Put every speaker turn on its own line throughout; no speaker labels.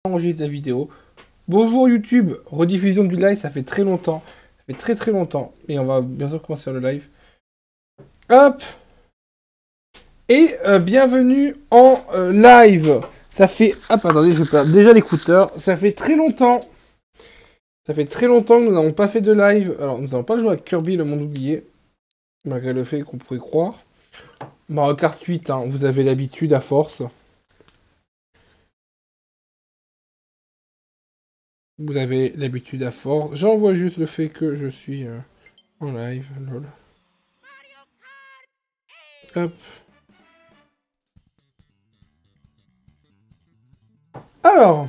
enregistre la vidéo. Bonjour YouTube, rediffusion du live, ça fait très longtemps. Ça fait très très longtemps. Et on va bien sûr commencer le live. Hop. Et bienvenue en live. Ça fait... Hop, attendez, je perds déjà l'écouteur. Ça fait très longtemps. Ça fait très longtemps que nous n'avons pas fait de live. Alors, nous n'avons pas joué à Kirby, le monde oublié. Malgré le fait qu'on pourrait croire. Mario Kart 8, hein, vous avez l'habitude à force. Vous avez l'habitude à force. J'envoie juste le fait que je suis en live. Lol. Hop. Alors.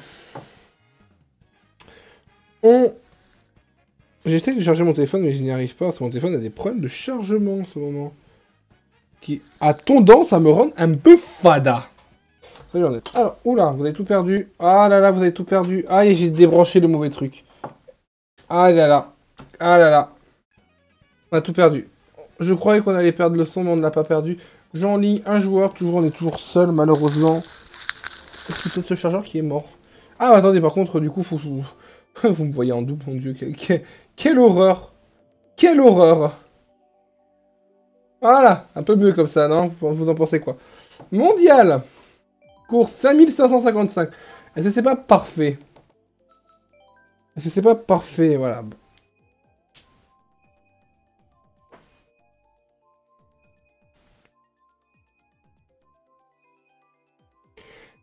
J'essaie de charger mon téléphone, mais je n'y arrive pas. Parce que mon téléphone a des problèmes de chargement en ce moment. Qui a tendance à me rendre un peu fada. Alors, oula, vous avez tout perdu. Ah là là, vous avez tout perdu. Ah, et j'ai débranché le mauvais truc. Ah là là. Ah là là. On a tout perdu. Je croyais qu'on allait perdre le son, mais on ne l'a pas perdu. J'en lis un joueur, toujours, on est toujours seul, malheureusement. C'est peut-être ce chargeur qui est mort. Ah, attendez, par contre, du coup, vous me voyez en double, mon dieu. Quelle horreur. Quelle horreur. Voilà, un peu mieux comme ça, non? Vous en pensez quoi? Mondial. Course 5555. Est-ce que c'est pas parfait? Est-ce que c'est pas parfait? Voilà.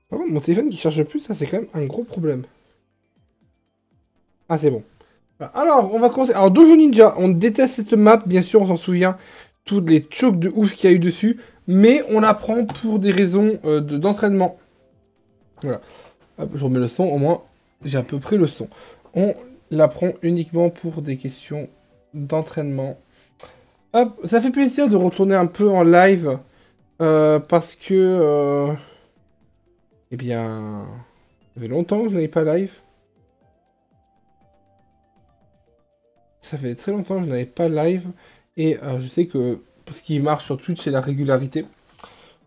Par contre, mon téléphone qui charge plus, ça c'est quand même un gros problème. Ah, c'est bon. Alors, on va commencer. Alors, Dojo Ninja, on déteste cette map, bien sûr, on s'en souvient. Toutes les chokes de ouf qu'il y a eu dessus. Mais on la prend pour des raisons d'entraînement. Voilà. Hop, je remets le son, au moins, j'ai à peu près le son. On la prend uniquement pour des questions d'entraînement. Hop, ça fait plaisir de retourner un peu en live. Parce que... eh bien... Ça fait longtemps que je n'avais pas live. Ça fait très longtemps que je n'avais pas live. Et je sais que ce qui marche sur Twitch, c'est la régularité.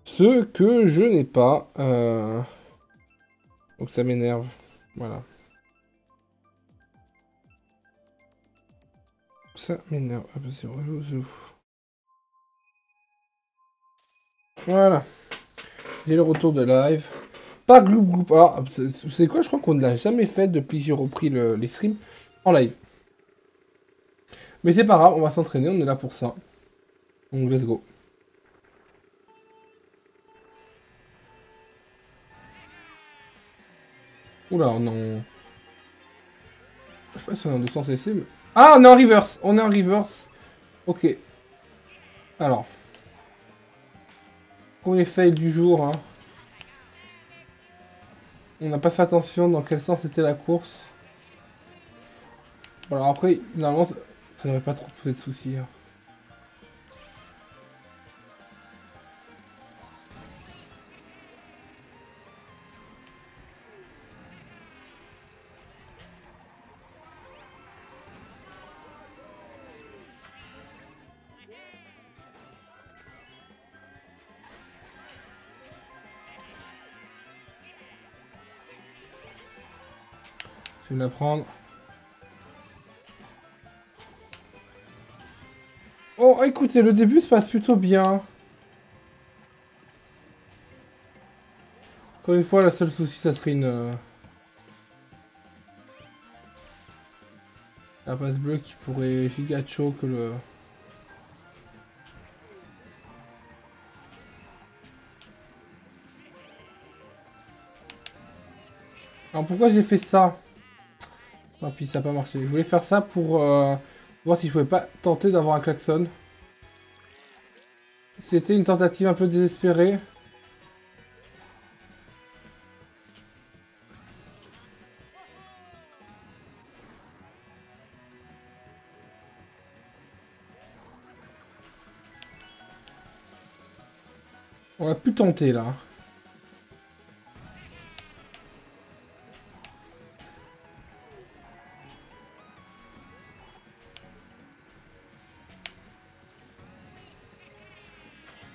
Ce que je n'ai pas. Donc ça m'énerve. Voilà. Ça m'énerve. Ah bah c'est relou. Voilà. J'ai le retour de live. Pas Gloop Gloop. Alors, c'est quoi? Je crois qu'on ne l'a jamais fait depuis que j'ai repris les streams en live. Mais c'est pas grave, on va s'entraîner, on est là pour ça. Donc let's go. Oula, on est en... Je sais pas si on est en 200 cc, mais... Ah, on est en reverse. On est en reverse. Ok. Alors. Premier fail du jour. Hein. On n'a pas fait attention dans quel sens était la course. Bon, alors après, normalement, ça devrait pas trop poser de soucis. Hein. Je vais la prendre. Oh, écoutez, le début se passe plutôt bien. Encore une fois, la seule souci, ça serait une... la passe bleue qui pourrait giga choke le... Alors pourquoi j'ai fait ça? Ah, puis ça n'a pas marché. Je voulais faire ça pour voir si je pouvais pas tenter d'avoir un klaxon. C'était une tentative un peu désespérée. On va plus tenter là.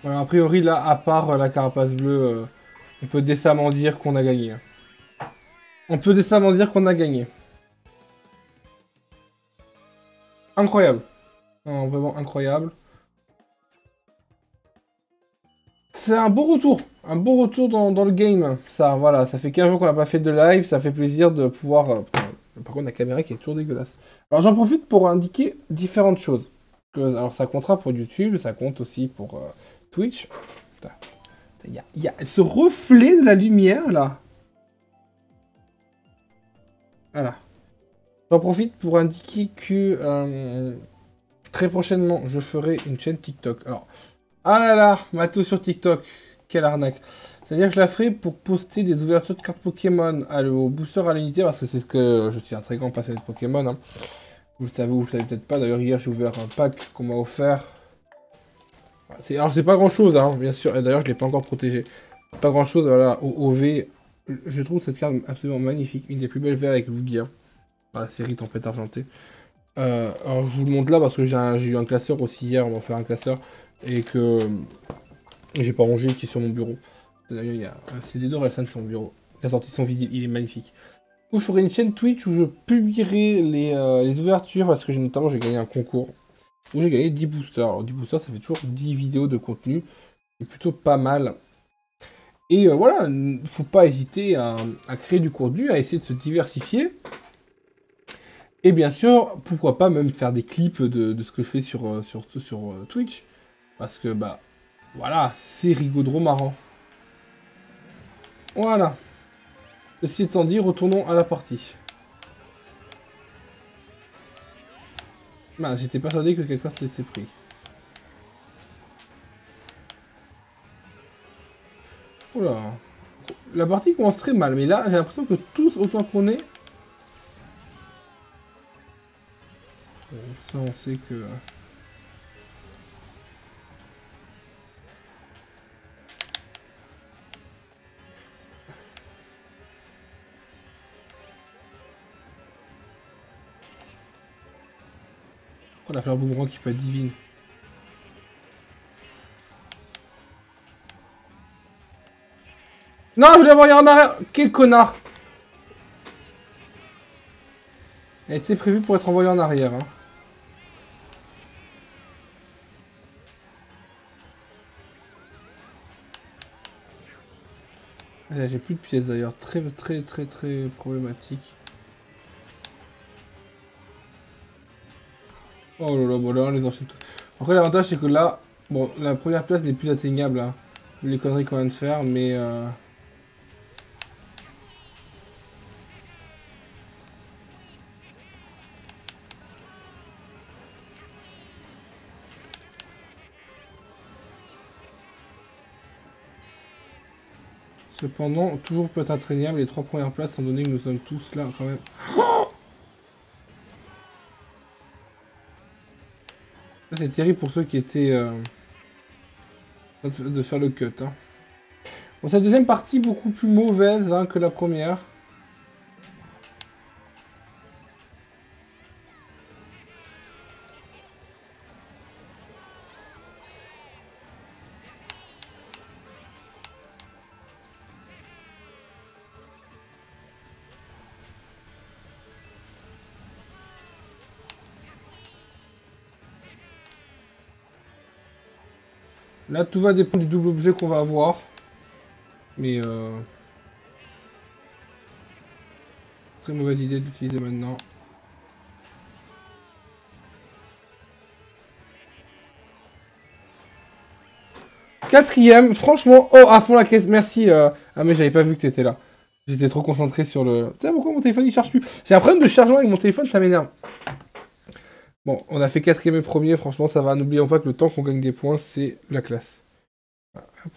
Voilà, a priori là, à part la carapace bleue, on peut décemment dire qu'on a gagné. On peut décemment dire qu'on a gagné. Incroyable. Non, vraiment incroyable. C'est un beau retour. Un beau retour dans le game. Ça, voilà, ça fait 15 jours qu'on n'a pas fait de live. Ça fait plaisir de pouvoir... putain, par contre, la caméra qui est toujours dégueulasse. Alors, j'en profite pour indiquer différentes choses. Alors, ça comptera pour YouTube. Ça compte aussi pour Twitch. Il y a ce reflet de la lumière, là. Voilà. J'en profite pour indiquer que... très prochainement, je ferai une chaîne TikTok. Alors... Ah là là, Mato sur TikTok. Quelle arnaque. C'est-à-dire que je la ferai pour poster des ouvertures de cartes Pokémon au booster à l'unité, parce que c'est ce que je suis un très grand passionné de Pokémon. Hein. Vous le savez ou vous le savez peut-être pas. D'ailleurs, hier, j'ai ouvert un pack qu'on m'a offert. Alors, c'est pas grand-chose, hein, bien sûr. Et d'ailleurs, je l'ai pas encore protégé. Pas grand-chose, voilà. Au V, je trouve cette carte absolument magnifique. Une des plus belles verts avec Lugia. Dans la série Tempête Argentée. Alors, je vous le montre là, parce que j'ai eu un classeur aussi hier. On m'a offert un classeur. Et que j'ai pas rangé, qui est sur mon bureau. D'ailleurs, il y a un CD d'Orelsan sur mon bureau. La sortie son vinyle, il est magnifique. Du coup, je ferai une chaîne Twitch où je publierai les ouvertures, parce que notamment j'ai gagné un concours où j'ai gagné 10 boosters. Alors 10 boosters, ça fait toujours 10 vidéos de contenu. C'est plutôt pas mal. Et voilà, faut pas hésiter à créer du contenu, à essayer de se diversifier. Et bien sûr, pourquoi pas même faire des clips de ce que je fais sur Twitch. Parce que, bah, voilà, c'est rigodro marrant. Voilà. Ceci étant dit, retournons à la partie. Bah, j'étais persuadé que quelqu'un s'était pris. Oula. La partie commence très mal, mais là, j'ai l'impression que tous, autant qu'on est... Bon, ça, on sait que... Oh, la fleur boomerang qui peut être divine. Non, je voulais envoyer en arrière. Quel connard. Elle était prévue pour être envoyée en arrière. Hein. J'ai plus de pièces d'ailleurs. Très problématique. Oh là là, bon là, les enchaîne tout. Après, l'avantage c'est que là, bon, la première place n'est plus atteignable. Hein, vu les conneries qu'on vient de faire, mais... Cependant, toujours peut être atteignable les 3 premières places, étant donné que nous sommes tous là quand même. Ça c'est terrible pour ceux qui étaient de faire le cut. Hein. Bon, cette deuxième partie beaucoup plus mauvaise hein, que la première. Là, tout va dépendre du double objet qu'on va avoir. Mais très mauvaise idée d'utiliser maintenant. Quatrième, franchement, oh, à fond la caisse, merci. Ah, mais j'avais pas vu que t'étais là. J'étais trop concentré sur le... Tu sais pourquoi mon téléphone il charge plus? J'ai un problème de chargement avec mon téléphone, ça m'énerve. Bon, on a fait quatrième et premier, franchement, ça va. N'oublions pas que le temps qu'on gagne des points, c'est la classe. Voilà, hop.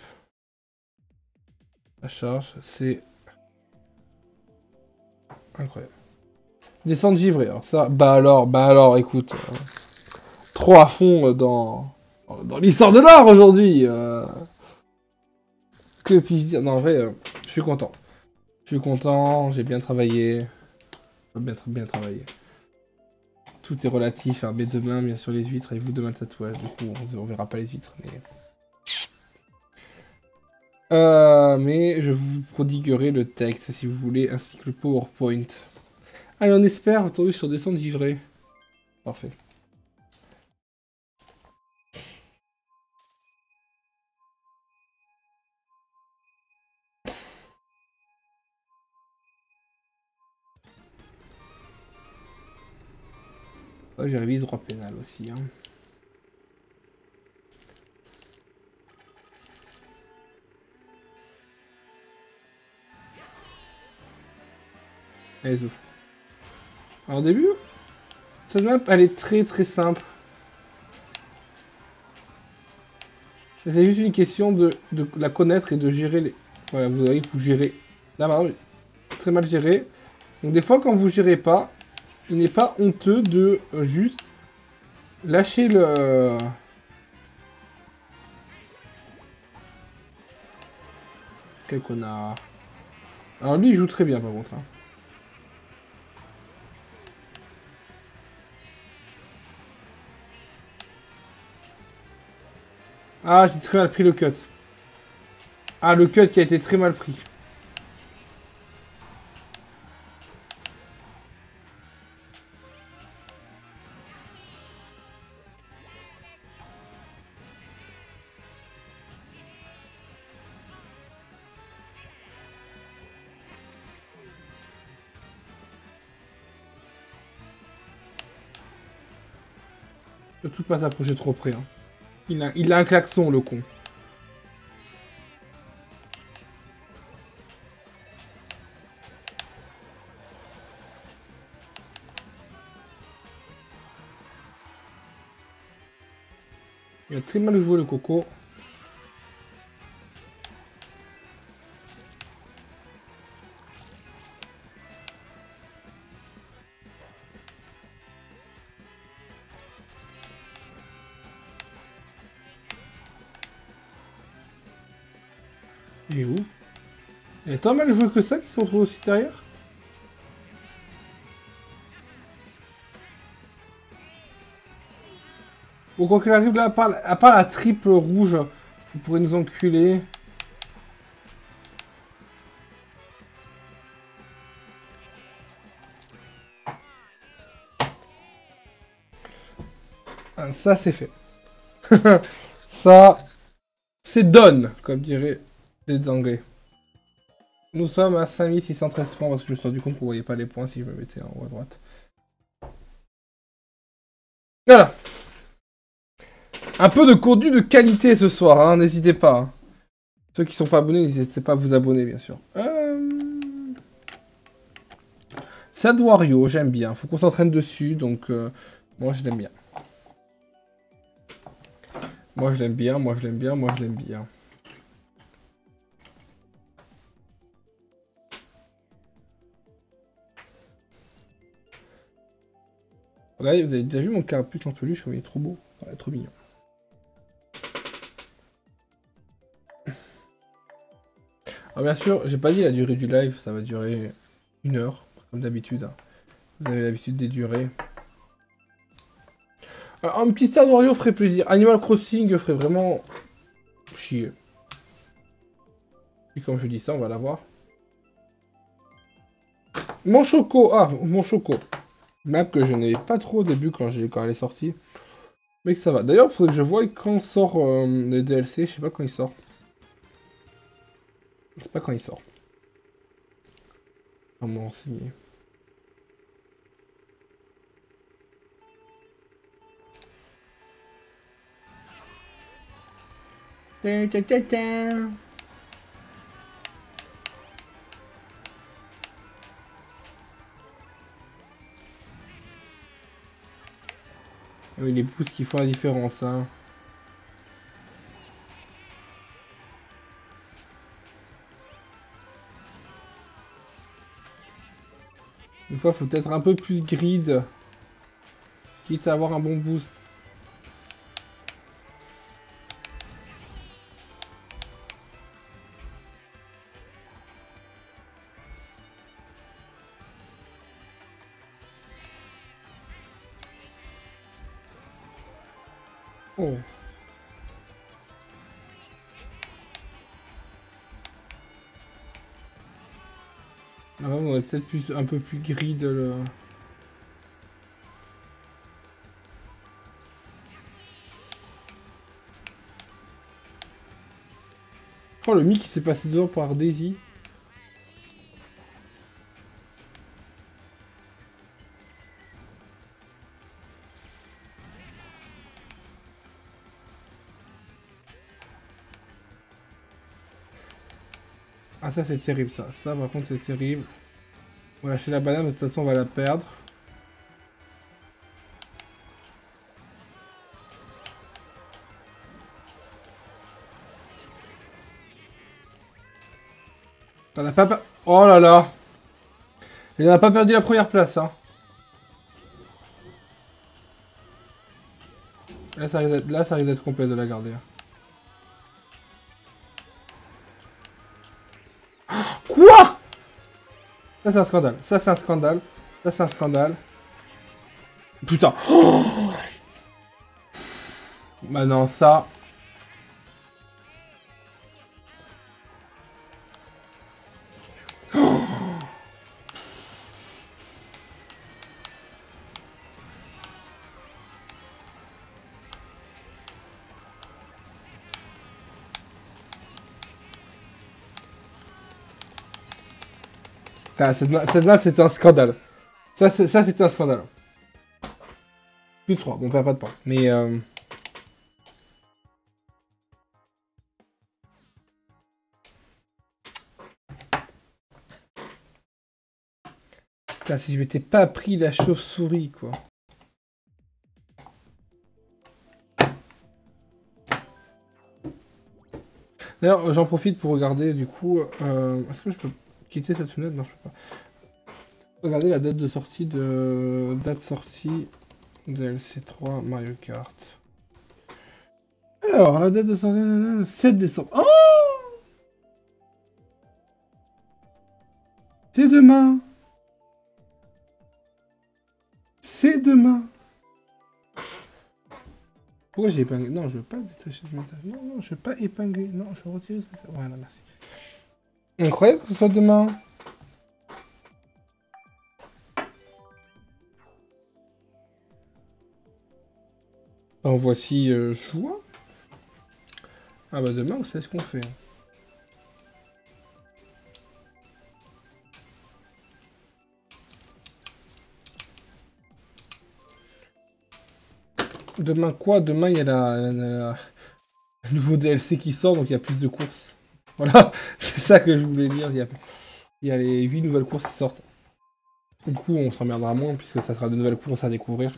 La charge, c'est... incroyable. Descendre givré, alors ça... Bah alors, écoute... trop à fond dans l'histoire de l'art aujourd'hui. Que puis-je dire? Non, en vrai, je suis content. Je suis content, j'ai bien travaillé. Bien travaillé. Tout est relatif, hein. Mais demain, bien sûr, les huîtres, et vous demain le tatouage. Du coup, on verra pas les huîtres, mais... Mais je vous prodiguerai le texte si vous voulez, ainsi que le PowerPoint. Allez, on espère tomber sur des cendres givrés. Parfait. Ouais, j'ai révisé droit pénal aussi. Hein. Allez, zo. Alors, au début, cette map, elle est très très simple. C'est juste une question de la connaître et de gérer les... Voilà, vous voyez, il faut gérer. Là, par exemple, très mal géré. Donc, des fois, quand vous gérez pas, il n'est pas honteux de juste lâcher le... Quel connard. Alors, lui, il joue très bien, par contre. Hein. Ah, j'ai très mal pris le cut. Ah, le cut qui a été très mal pris. Surtout pas s'approcher trop près. Hein. Il a un klaxon, le con. Il a très mal joué, le coco. Il est où? Il a tant mal joué que ça qu'ils se retrouvent aussi derrière. Bon, quoi qu'il arrive là, à part la triple rouge, il pourrait nous enculer. Ah, ça, c'est fait. Ça, c'est done, comme diraient les Anglais. Nous sommes à 5613 points parce que je me suis rendu compte qu'on voyait pas les points si je me mettais en haut à droite. Voilà. Un peu de contenu de qualité ce soir, hein, n'hésitez pas. Hein. Ceux qui sont pas abonnés, n'hésitez pas à vous abonner, bien sûr. Sad Wario, j'aime bien. Faut qu'on s'entraîne dessus, donc moi je l'aime bien. Moi je l'aime bien, moi je l'aime bien, moi je l'aime bien. Regardez, vous avez déjà vu mon carapuce en peluche, il est trop beau, il est trop mignon. Alors bien sûr, j'ai pas dit la durée du live, ça va durer 1 heure, comme d'habitude. Hein. Vous avez l'habitude des durées. Alors, un petit Star Wario ferait plaisir. Animal Crossing ferait vraiment chier. Et comme je dis ça, on va l'avoir. Mon Choco, ah, mon Choco. Map que je n'ai pas trop au début quand elle est sortie. Mais que ça va. D'ailleurs, il faudrait que je voie quand sort le DLC. Je sais pas quand il sort. Je sais pas quand il sort. On m'a renseigner. Oui, les pouces qui font la différence, hein. Une fois, faut peut-être un peu plus grid. Quitte à avoir un bon boost. Oh. Avant, on aurait peut-être plus, un peu plus gris de le... Oh, le mic qui s'est passé devant par Daisy. Ah, ça, c'est terrible, ça. Ça, par contre, c'est terrible. On va lâcher la banane, mais de toute façon, on va la perdre. On a pas... Oh là là! Il n'a pas perdu la première place, hein. Là, ça risque d'être complet de la garder. Quoi? Ça, c'est un scandale. Ça, c'est un scandale. Ça, c'est un scandale. Putain. Oh, bah non, ça... Ah, cette map, c'était un scandale. Ça, c'était un scandale. Plus de 3, bon, on perd pas de points. Mais... Putain, si je m'étais pas pris la chauve-souris, quoi. D'ailleurs, j'en profite pour regarder, du coup... Est-ce que je peux quitter cette fenêtre? Non, je peux pas. Regardez la date de sortie de... Date sortie DLC 3 Mario Kart. Alors, la date de sortie... 7 décembre. Oh! C'est demain! C'est demain! Pourquoi j'ai épinglé? Non, je veux pas détacher le métal. Non, non, je veux pas épingler. Non, je veux retirer ce que c'est. Voilà, merci. Incroyable que ce soit demain. En voici joie. Ah bah demain, vous savez ce qu'on fait. Demain quoi? Demain, il y a le nouveau DLC qui sort, donc il y a plus de courses. Voilà, c'est ça que je voulais dire. Il y a les 8 nouvelles courses qui sortent. Du coup, on s'emmerdera moins, puisque ça sera de nouvelles courses à découvrir.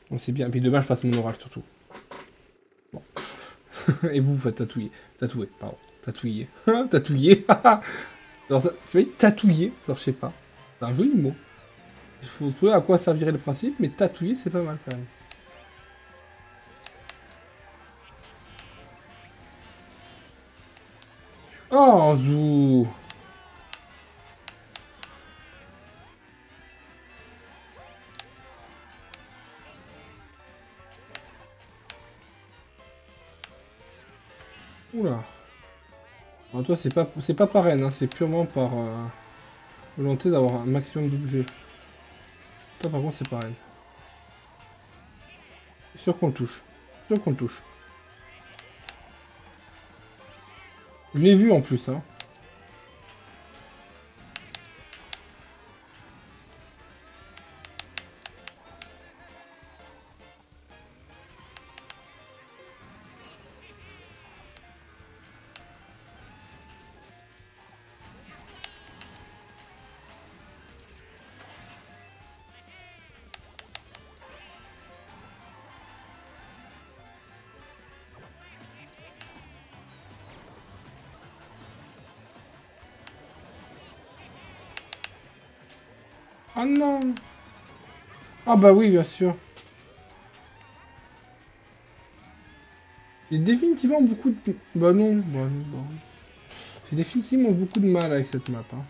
Donc c'est bien. Et puis demain, je passe mon oracle, surtout. Bon. Et vous faites tatouiller. Tatouer, pardon. Tatouiller. Tatouiller. Alors, ça, tu vois, tatouiller, genre, je sais pas. C'est un joli mot. Il faut trouver à quoi servirait le principe, mais tatouiller, c'est pas mal quand même. Oh, zou. Oula. Alors toi, c'est pas par haine, hein, c'est purement par volonté d'avoir un maximum d'objets. Toi, par contre, c'est par haine. Sûr qu'on le touche. Sûr qu'on le touche. Je l'ai vu en plus, hein. Ah non. Ah bah oui, bien sûr. J'ai définitivement beaucoup de... Bah non, bah non, bah oui. J'ai définitivement beaucoup de mal avec cette map, hein.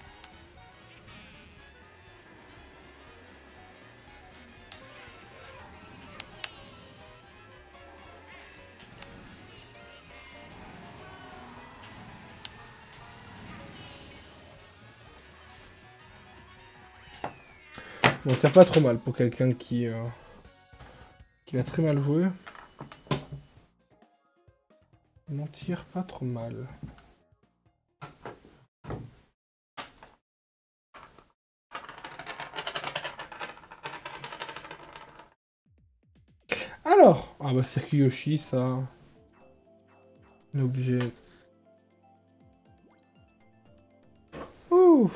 Bon, tire pas trop mal pour quelqu'un qui a très mal joué. On tire pas trop mal. Alors, ah bah circuit Yoshi, ça. On est obligé. Ouh.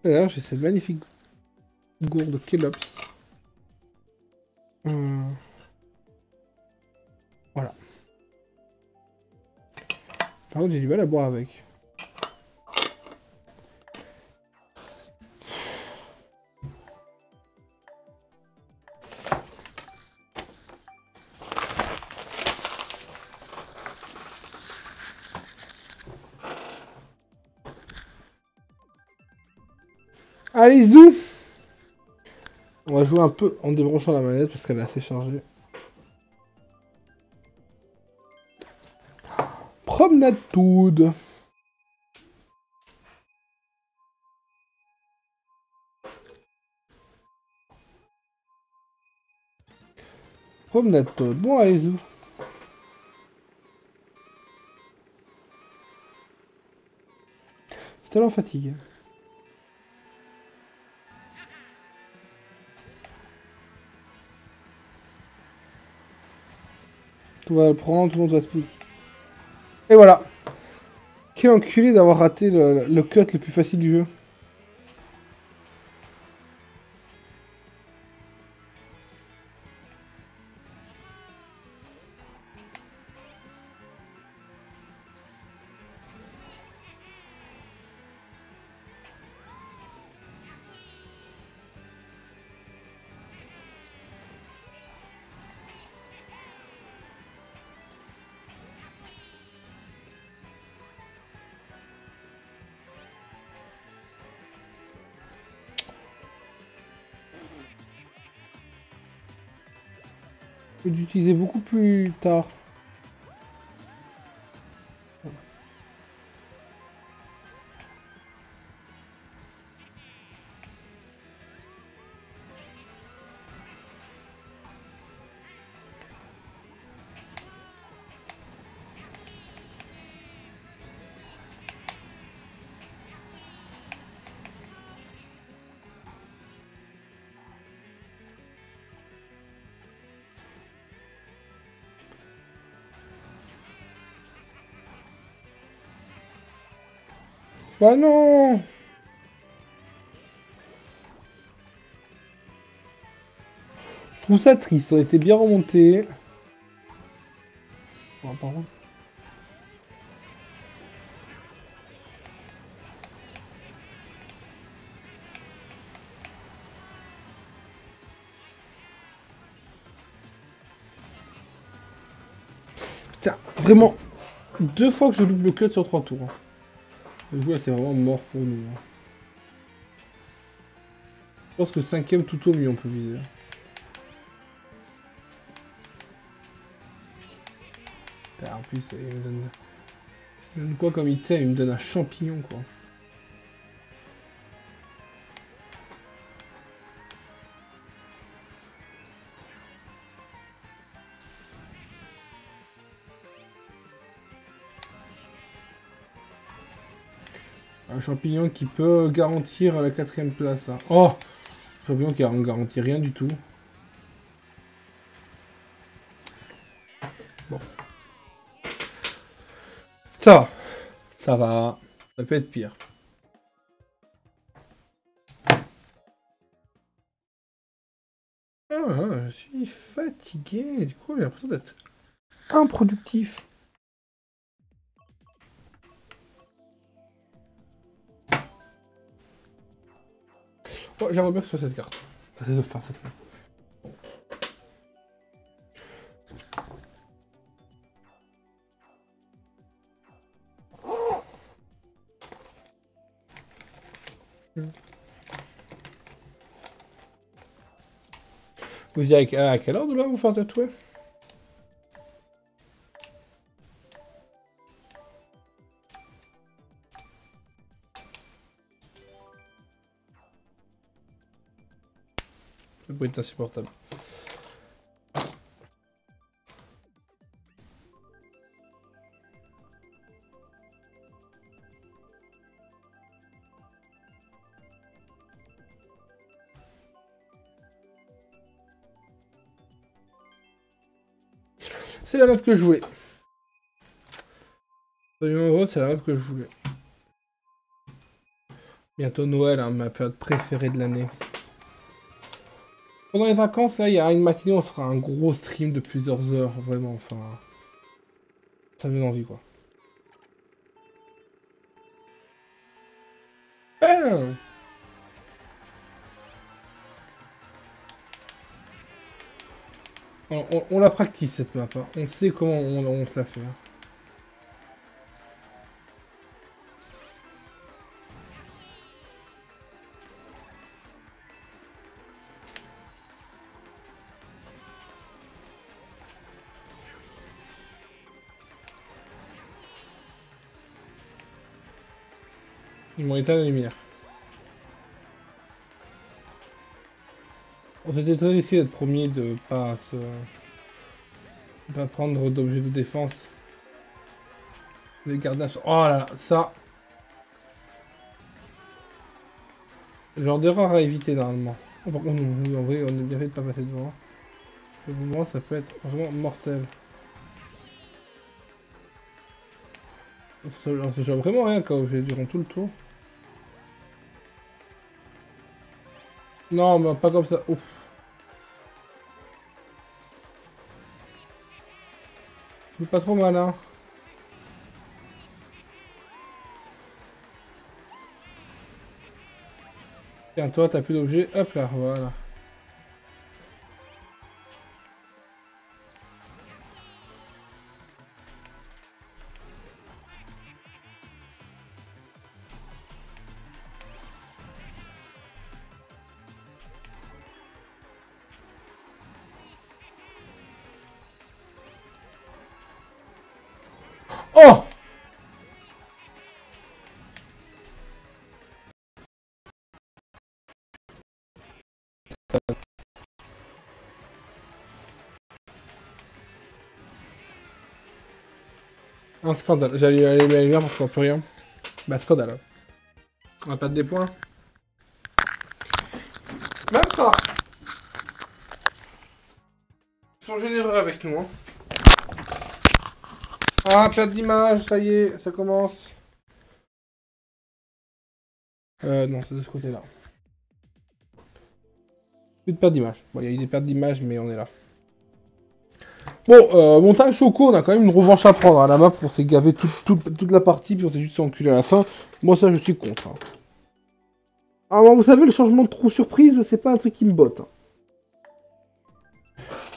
D'ailleurs, j'ai cette magnifique gourde Kelops. Voilà. Par contre, j'ai du mal à boire avec. Allez, zou! On va jouer un peu en débranchant la manette parce qu'elle est assez chargée. Promenade Toad. Promenade Toad. Bon, allez, zou. C'est tellement fatigué. Tout va le prendre, tout le monde va se plier. Et voilà. Quel enculé d'avoir raté le cut le plus facile du jeu. Je peux l'utiliser beaucoup plus tard. Bah non! Je trouve ça triste, ça aurait été bien remonté. Bon, par contre. Putain, vraiment, 2 fois que je loupe le cut sur 3 tours. Du coup, là, c'est vraiment mort pour nous. Je pense que 5ème tout au mieux, on peut viser. En plus, il me donne quoi comme item? Il me donne un champignon, quoi. Un champignon qui peut garantir la 4ème place. Hein. Oh! Un champignon qui ne garantit rien du tout. Bon. Ça va. Ça va. Ça peut être pire. Ah, je suis fatigué. Du coup, j'ai l'impression d'être improductif. Oh, j'aimerais bien que ce soit cette carte. Ça c'est de fin, cette carte. Vous irez à quelle heure de là vous faire tatouer? Le bruit est insupportable. C'est la map que je voulais. C'est la map que je voulais. Bientôt Noël, hein, ma période préférée de l'année. Pendant les vacances, là, il y a une matinée, on fera un gros stream de plusieurs heures, vraiment, enfin... Ça me donne envie, quoi. Ah, on la practice, cette map, hein. On sait comment on se la fait. Hein. Ils m'ont éteint la lumière. On s'était très essayé d'être premier, de pas pas prendre d'objets de défense. Les gardages. Oh là là, ça. Genre d'erreur à éviter normalement. Oh, par contre, en vrai, on est bien fait de pas passer devant. Le moment, ça peut être vraiment mortel. Ça change vraiment rien quand j'ai durant tout le tour. Non, mais pas comme ça. Ouf. C'est pas trop malin. Tiens, toi, t'as plus d'objets. Hop là, voilà. Oh! Un scandale. J'allais aller la lumière parce qu'on peut rien. Bah, scandale. On va perdre des points. Même ça! Ils sont généreux avec nous, hein. Ah, perte d'image, ça y est, ça commence. Non, c'est de ce côté-là. Plus de perte d'image. Bon, il y a eu des pertes d'image, mais on est là. Bon, montage Choco, on a quand même une revanche à prendre. Hein. La map, on s'est gavé toute la partie, puis on s'est juste enculé à la fin. Moi, ça, je suis contre. Hein. Alors, vous savez, le changement de trou surprise, c'est pas un truc qui me botte. Hein.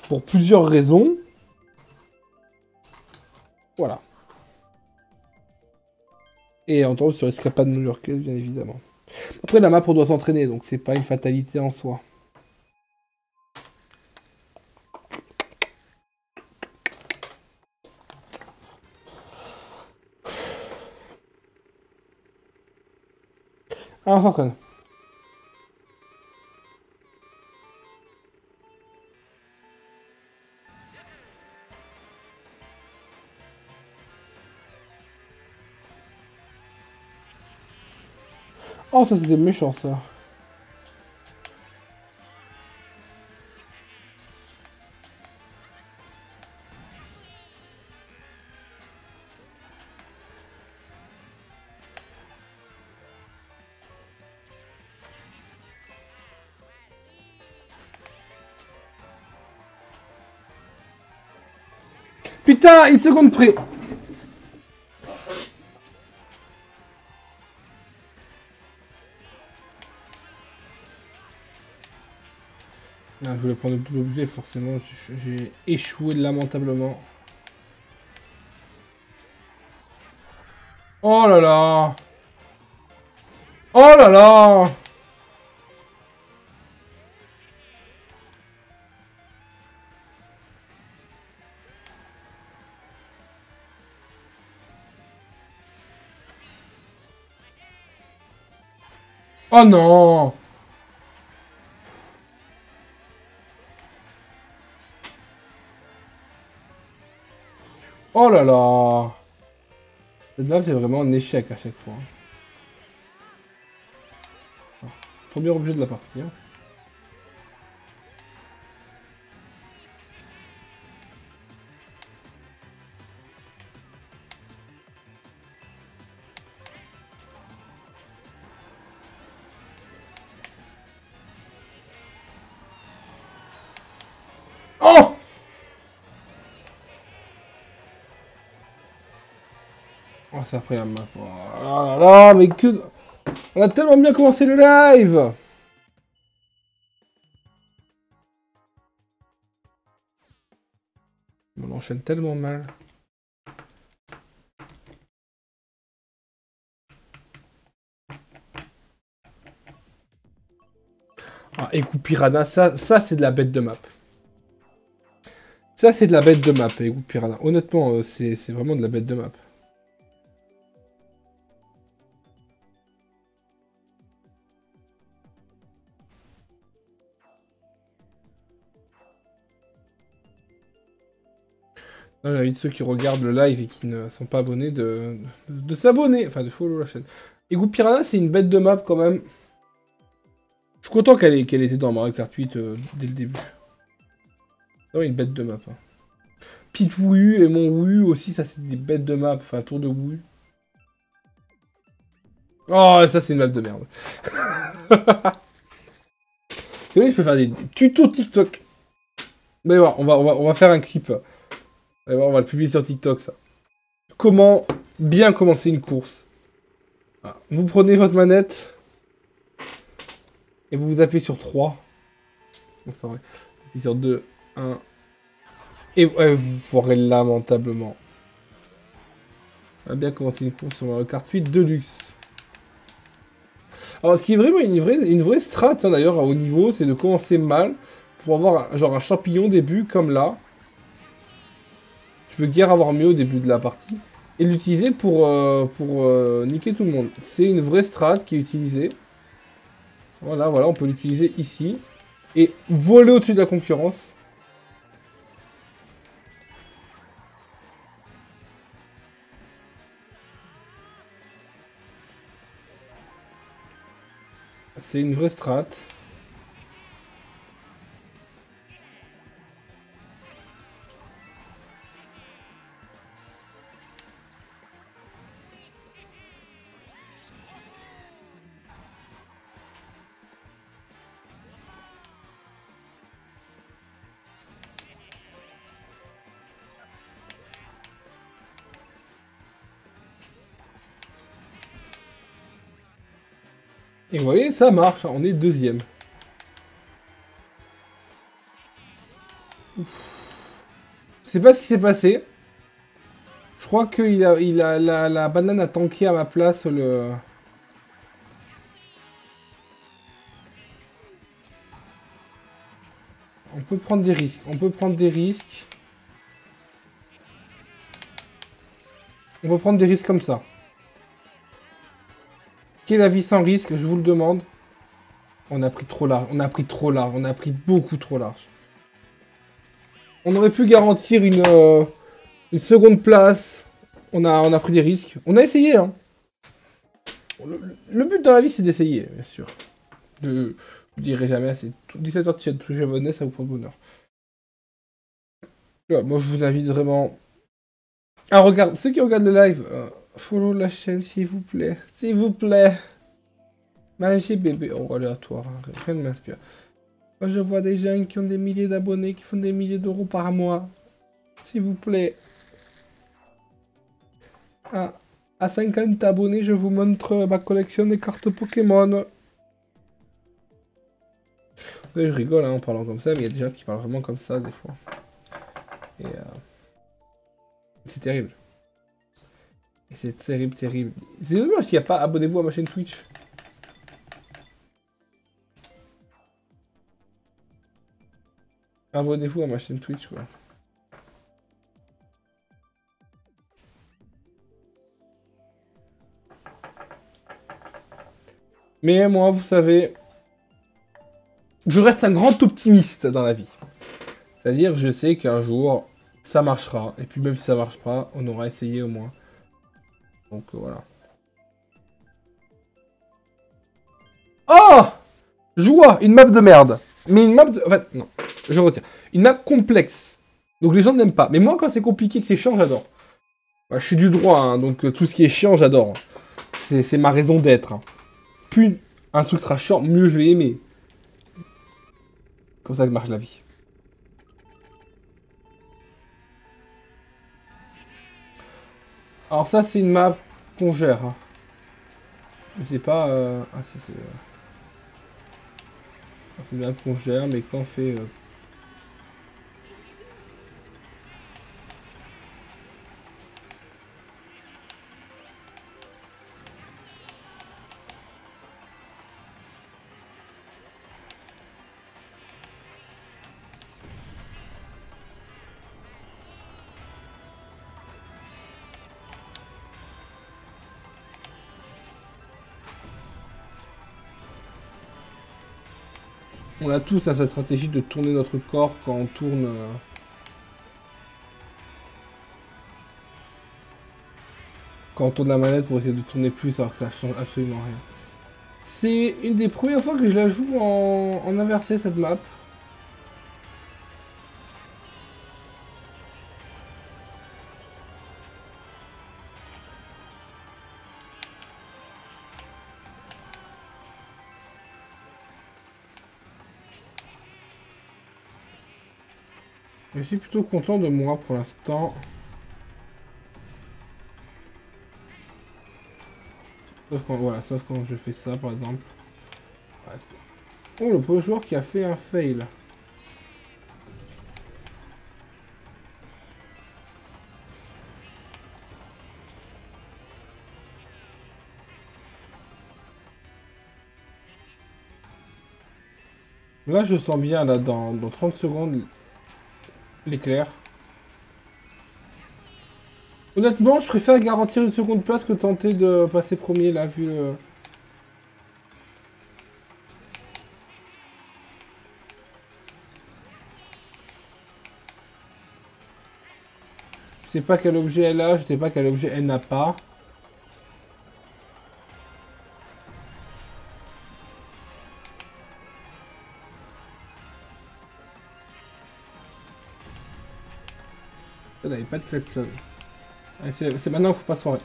Pour plusieurs raisons. Voilà. Et en temps sur l'escapade new-yorkaise, bien évidemment. Après, la map, on doit s'entraîner, donc c'est pas une fatalité en soi. Ah, on s'entraîne. Oh, ça c'était méchant, ça. Putain, une seconde près. Ah, je voulais prendre le double objet, forcément, j'ai échoué lamentablement. Oh là là! Oh là là! Oh non! Oh là là. Cette map, c'est vraiment un échec à chaque fois. Premier objet de la partie. Hein. Oh! Oh, ça a pris la map. Oh là là, mais que... On a tellement bien commencé le live! On enchaîne tellement mal. Ah, écoute Piranha, ça c'est de la bête de map. Ça c'est de la bête de map, écoute Piranha. Honnêtement, c'est vraiment de la bête de map. J'invite ceux qui regardent le live et qui ne sont pas abonnés de s'abonner, enfin de follow la chaîne. Écoute Piranha, c'est une bête de map quand même. Je suis content qu'elle était dans Mario Kart 8 dès le début. C'est une bête de map. Hein. Pete Wu et mon Wu aussi, ça c'est des bêtes de map, enfin tour de Wu. Oh, ça c'est une map de merde. Je peux faire des tutos TikTok. Mais bon, on va faire un clip. On va le publier sur TikTok, ça. Comment bien commencer une course. Voilà. Vous prenez votre manette. Et vous vous appuyez sur 3. Non, c'est pas vrai. Appuyez sur 2, 1. Et vous foirez lamentablement. On va bien commencer une course sur Mario Kart 8 Deluxe. Alors, ce qui est vraiment une vraie strat, hein, d'ailleurs, à haut niveau, c'est de commencer mal. Pour avoir genre un champignon au début, comme là. Tu peux guère avoir mieux au début de la partie. Et l'utiliser pour niquer tout le monde. C'est une vraie strat qui est utilisée. Voilà, on peut l'utiliser ici. Et voler au-dessus de la concurrence. C'est une vraie strat. Et vous voyez, ça marche, on est deuxième. Je sais pas ce qui s'est passé. Je crois que la banane a tanké à ma place le... On peut prendre des risques, On peut prendre des risques comme ça. Quelle est la vie sans risque, je vous le demande. On a pris trop large, on a pris beaucoup trop large. On aurait pu garantir une seconde place. On a pris des risques. On a essayé, hein. Le but dans la vie, c'est d'essayer, bien sûr. Je ne dirai jamais assez. 17h de toucher abonné, ça vous prend bonheur. Là, moi, je vous invite vraiment à regarder. Ceux qui regardent le live, follow la chaîne, s'il vous plaît. S'il vous plaît. Manger bébé. Oh, aléatoire. Hein. Rien ne m'inspire. Moi, je vois des gens qui ont des milliers d'abonnés, qui font des milliers d'euros par mois. S'il vous plaît. À 50 abonnés, je vous montre ma collection de cartes Pokémon. Je rigole hein, en parlant comme ça, mais il y a des gens qui parlent vraiment comme ça des fois. Et c'est terrible. Et c'est terrible. C'est dommage qu'il n'y a pas abonnez-vous à ma chaîne Twitch. Abonnez-vous à ma chaîne Twitch, quoi. Mais moi, vous savez, je reste un grand optimiste dans la vie. C'est-à-dire, je sais qu'un jour, ça marchera. Et puis même si ça marche pas, on aura essayé au moins. Donc voilà. Oh! Joie! Une map de merde. Mais une map de... En fait, non. Je retire. Une map complexe. Donc les gens n'aiment pas. Mais moi, quand c'est compliqué, que c'est chiant, j'adore. Bah, je suis du droit, hein, donc tout ce qui est chiant, j'adore. C'est ma raison d'être. Hein. Plus un truc sera chiant, mieux je vais aimer. Comme ça que marche la vie. Alors ça, c'est une map qu'on gère. Hein. Mais c'est pas... Ah si, c'est... C'est une map qu'on gère, mais quand on fait... On a tous cette stratégie de tourner notre corps quand on tourne... Quand on tourne la manette pour essayer de tourner plus alors que ça change absolument rien. C'est une des premières fois que je la joue en inversé cette map. Je suis plutôt content de moi pour l'instant. Sauf quand je fais ça par exemple. Oh, le premier joueur qui a fait un fail. Là, je sens bien, là, dans 30 secondes, l'éclair. Honnêtement, je préfère garantir une seconde place que tenter de passer premier, là, vu le... Je sais pas quel objet elle a, je sais pas quel objet elle n'a pas. Elle n'avait pas de klaxon. C'est maintenant, faut pas se foirer.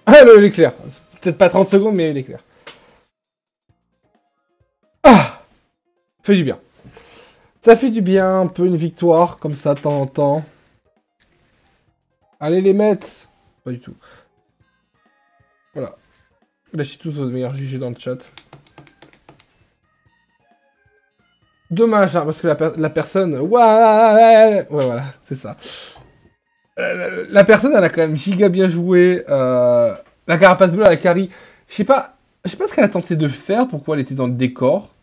Ah, l'éclair. Peut-être pas 30 secondes, mais l'éclair. Ah! Fait du bien. Ça fait du bien, un peu une victoire, comme ça, de temps en temps. Allez les mettre. Pas du tout. Voilà. Lâchez tous votre meilleur GG dans le chat. Dommage, hein, parce que la personne... Ouais, voilà, c'est ça. La personne, elle a quand même giga bien joué. La carapace bleue, la carry. Je sais pas ce qu'elle a tenté de faire, pourquoi elle était dans le décor.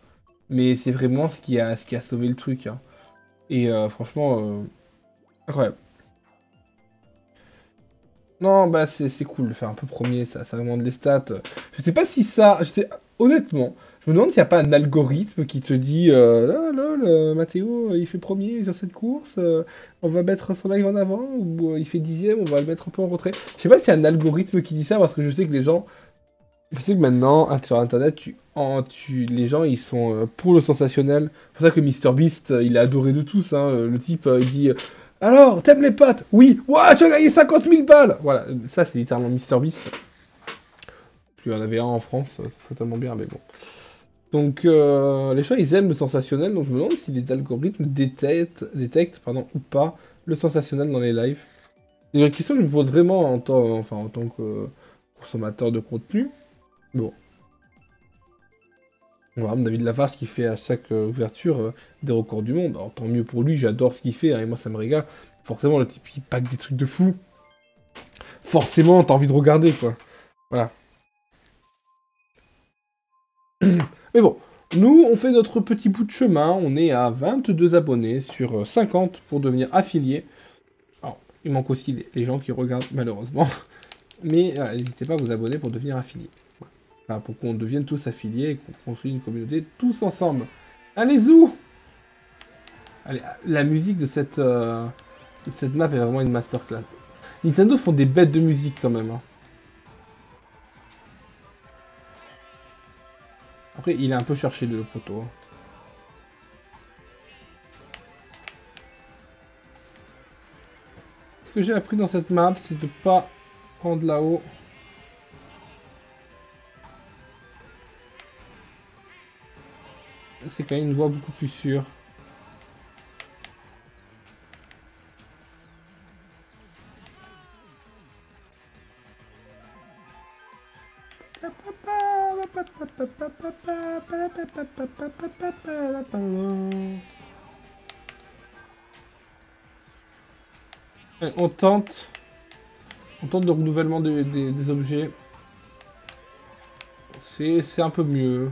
Mais c'est vraiment ce qui a sauvé le truc. Hein. Et franchement, incroyable. Non, bah c'est cool de faire un peu premier, ça augmente les stats. Je sais pas si ça... honnêtement, je me demande s'il n'y a pas un algorithme qui te dit là, Mathéo, il fait premier sur cette course, on va mettre son live en avant, ou il fait 10ème, on va le mettre un peu en retrait. Je sais pas s'il y a un algorithme qui dit ça, parce que je sais que les gens... Je sais que maintenant, sur internet, les gens, ils sont pour le sensationnel. C'est pour ça que MrBeast, il est adoré de tous. Hein. Le type, il dit... Alors, t'aimes les potes? Oui. Ouah, tu as gagné 50 000 balles. Voilà, ça c'est littéralement MrBeast. Puis il y en avait un en France, ça serait tellement bien, mais bon. Donc, les gens, ils aiment le sensationnel, donc je me demande si les algorithmes détectent ou pas le sensationnel dans les lives. C'est une question que je me pose vraiment en tant que consommateur de contenu. Bon. Voilà, David Lafarge qui fait à chaque ouverture des records du monde. Alors tant mieux pour lui, j'adore ce qu'il fait, hein, et moi ça me régale. Forcément, le type il pack des trucs de fou. Forcément, t'as envie de regarder, quoi. Voilà. Mais bon, nous, on fait notre petit bout de chemin. On est à 22 abonnés sur 50 pour devenir affilié. Alors, il manque aussi les gens qui regardent, malheureusement. Mais n'hésitez pas à vous abonner pour devenir affilié. Enfin, pour qu'on devienne tous affiliés et qu'on construise une communauté tous ensemble. Allez, zou! Allez, la musique de cette map est vraiment une masterclass. Nintendo font des bêtes de musique quand même. Hein. Après, il est un peu cherché le poteau. Hein. Ce que j'ai appris dans cette map, c'est de pas prendre là-haut. C'est quand même une voie beaucoup plus sûre. On tente de renouvellement des objets. C'est un peu mieux.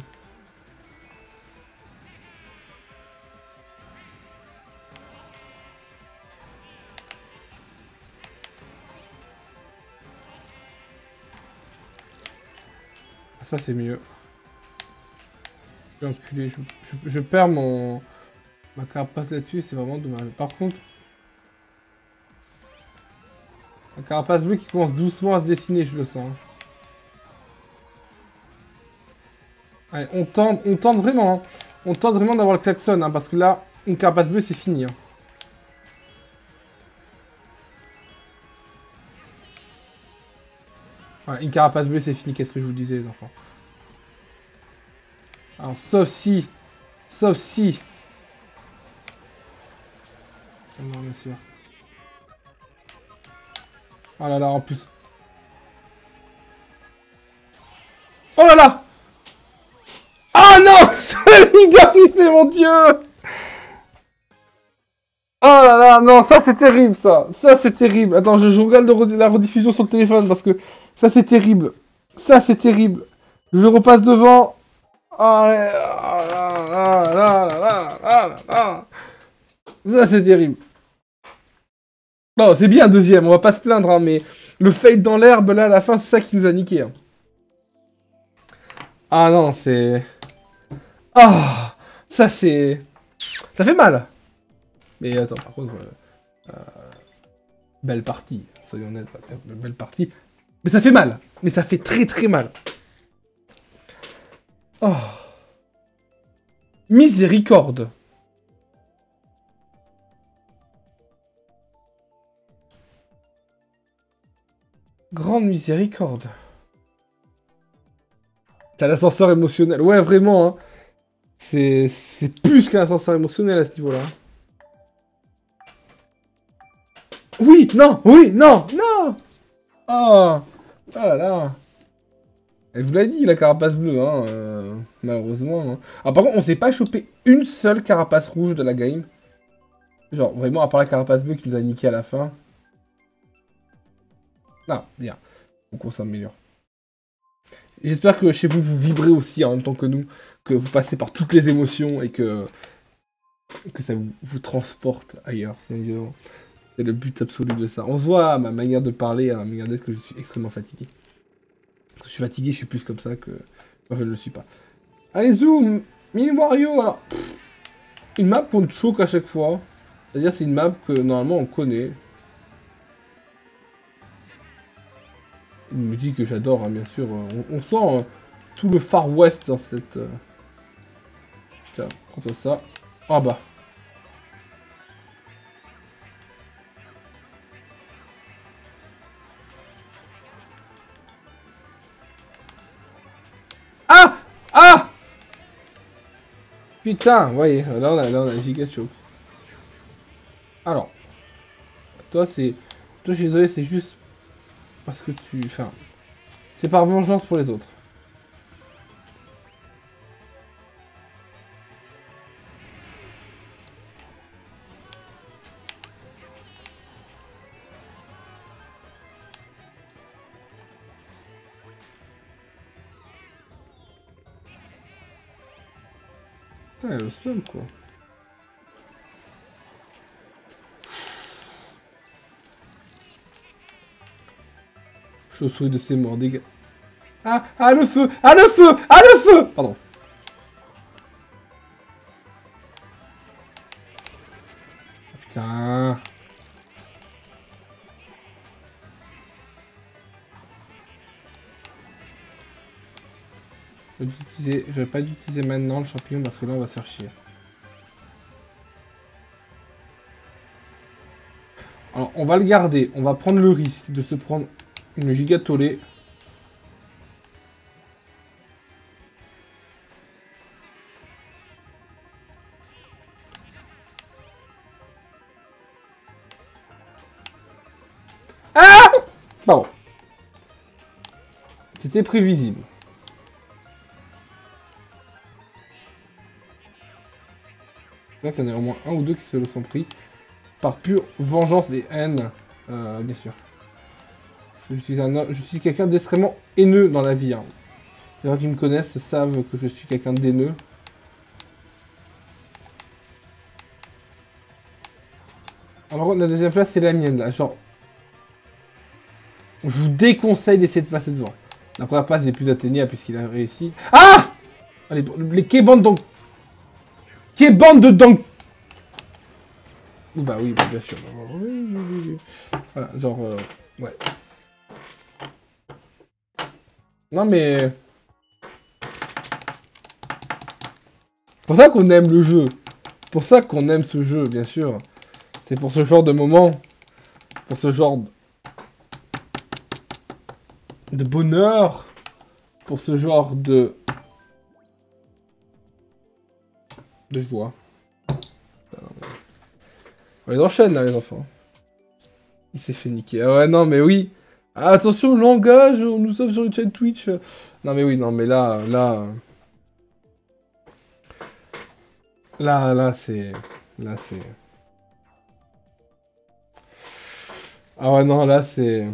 Ça c'est mieux. Je vais enculer, je perds ma carapace là-dessus, c'est vraiment dommage. Par contre, la carapace bleue qui commence doucement à se dessiner, je le sens. Allez, on tente vraiment. Hein. On tente vraiment d'avoir le klaxon, hein, parce que là, une carapace bleue, c'est fini. Hein. Voilà, une carapace bleue, c'est fini. Qu'est-ce que je vous disais, les enfants? Alors, sauf si... Non, bien sûr. Oh là là, en plus... Oh là là! Ah non! C'est la ligne d'arrivée, mon dieu! Oh là là, non, ça c'est terrible, ça. Ça c'est terrible. Attends, je regarde la rediffusion sur le téléphone parce que ça c'est terrible. Ça c'est terrible. Je le repasse devant. Ça c'est terrible. Non, c'est bien deuxième, on va pas se plaindre, hein, mais le fade dans l'herbe là à la fin, c'est ça qui nous a niqué. Hein. Ah non, c'est... Ah, ça c'est... Ça fait mal. Mais attends, par contre... belle partie, soyons honnêtes, belle partie. Mais ça fait mal. Mais ça fait très très mal. Oh. Miséricorde. Grande miséricorde. T'as l'ascenseur émotionnel. Ouais, vraiment, hein. C'est plus qu'un ascenseur émotionnel à ce niveau-là. Oui, non, non. Oh, oh là là. Elle vous l'a dit, la carapace bleue, hein, malheureusement. Hein. Ah, par contre, on s'est pas chopé une seule carapace rouge de la game. Genre, vraiment, à part la carapace bleue qui nous a niqué à la fin. Ah, bien. Donc on s'améliore. J'espère que chez vous, vous vibrez aussi en même temps que nous, que vous passez par toutes les émotions et que ça vous transporte ailleurs, bien évidemment. C'est le but absolu de ça. On se voit à ma manière de parler, à ma manière d'être, que je suis extrêmement fatigué. Quand je suis fatigué, je suis plus comme ça que quand je ne le suis pas. Allez, zoom! Mini Wario, alors... Une map qu'on te choque à chaque fois. C'est-à-dire c'est une map que normalement on connaît. Une musique que j'adore, hein, bien sûr. On sent tout le Far West dans cette... Tiens, prends-toi ça. Ah bah. Ah! Ah! Putain, voyez, là on a giga choke. Alors, toi c'est... Toi je suis désolé, c'est juste... Parce que tu... Enfin... C'est par vengeance pour les autres. Putain, elle le somme quoi. Chauve-souris de ses morts, dégâts. Ah, ah, le feu! Ah, le feu! Ah, le feu! Pardon. Putain. Je vais pas l'utiliser maintenant le champignon parce que là on va se faire chier. Alors on va le garder, on va prendre le risque de se prendre une gigatolée. Ah! Pardon. C'était prévisible. Là qu'il y en a au moins un ou deux qui se le sont pris. Par pure vengeance et haine, bien sûr. Je suis quelqu'un d'extrêmement haineux dans la vie. Hein. Les gens qui me connaissent savent que je suis quelqu'un d'haineux. Alors la deuxième place c'est la mienne là, genre... Je vous déconseille d'essayer de passer devant. La première place est plus atteignable puisqu'il a réussi. Ah! Allez, les K-bandes donc... K-bandes de donc... Bah oui, bah, bien sûr. Voilà, genre... ouais. Non mais... C'est pour ça qu'on aime le jeu. C'est pour ça qu'on aime ce jeu, bien sûr. C'est pour ce genre de moment. Pour ce genre de bonheur. Pour ce genre de joie. On les enchaîne là les enfants. Il s'est fait niquer. Ah ouais non mais oui. Ah, attention le langage, nous sommes sur une chaîne Twitch. Non mais oui, non mais là c'est... Là c'est... Ah ouais non là c'est...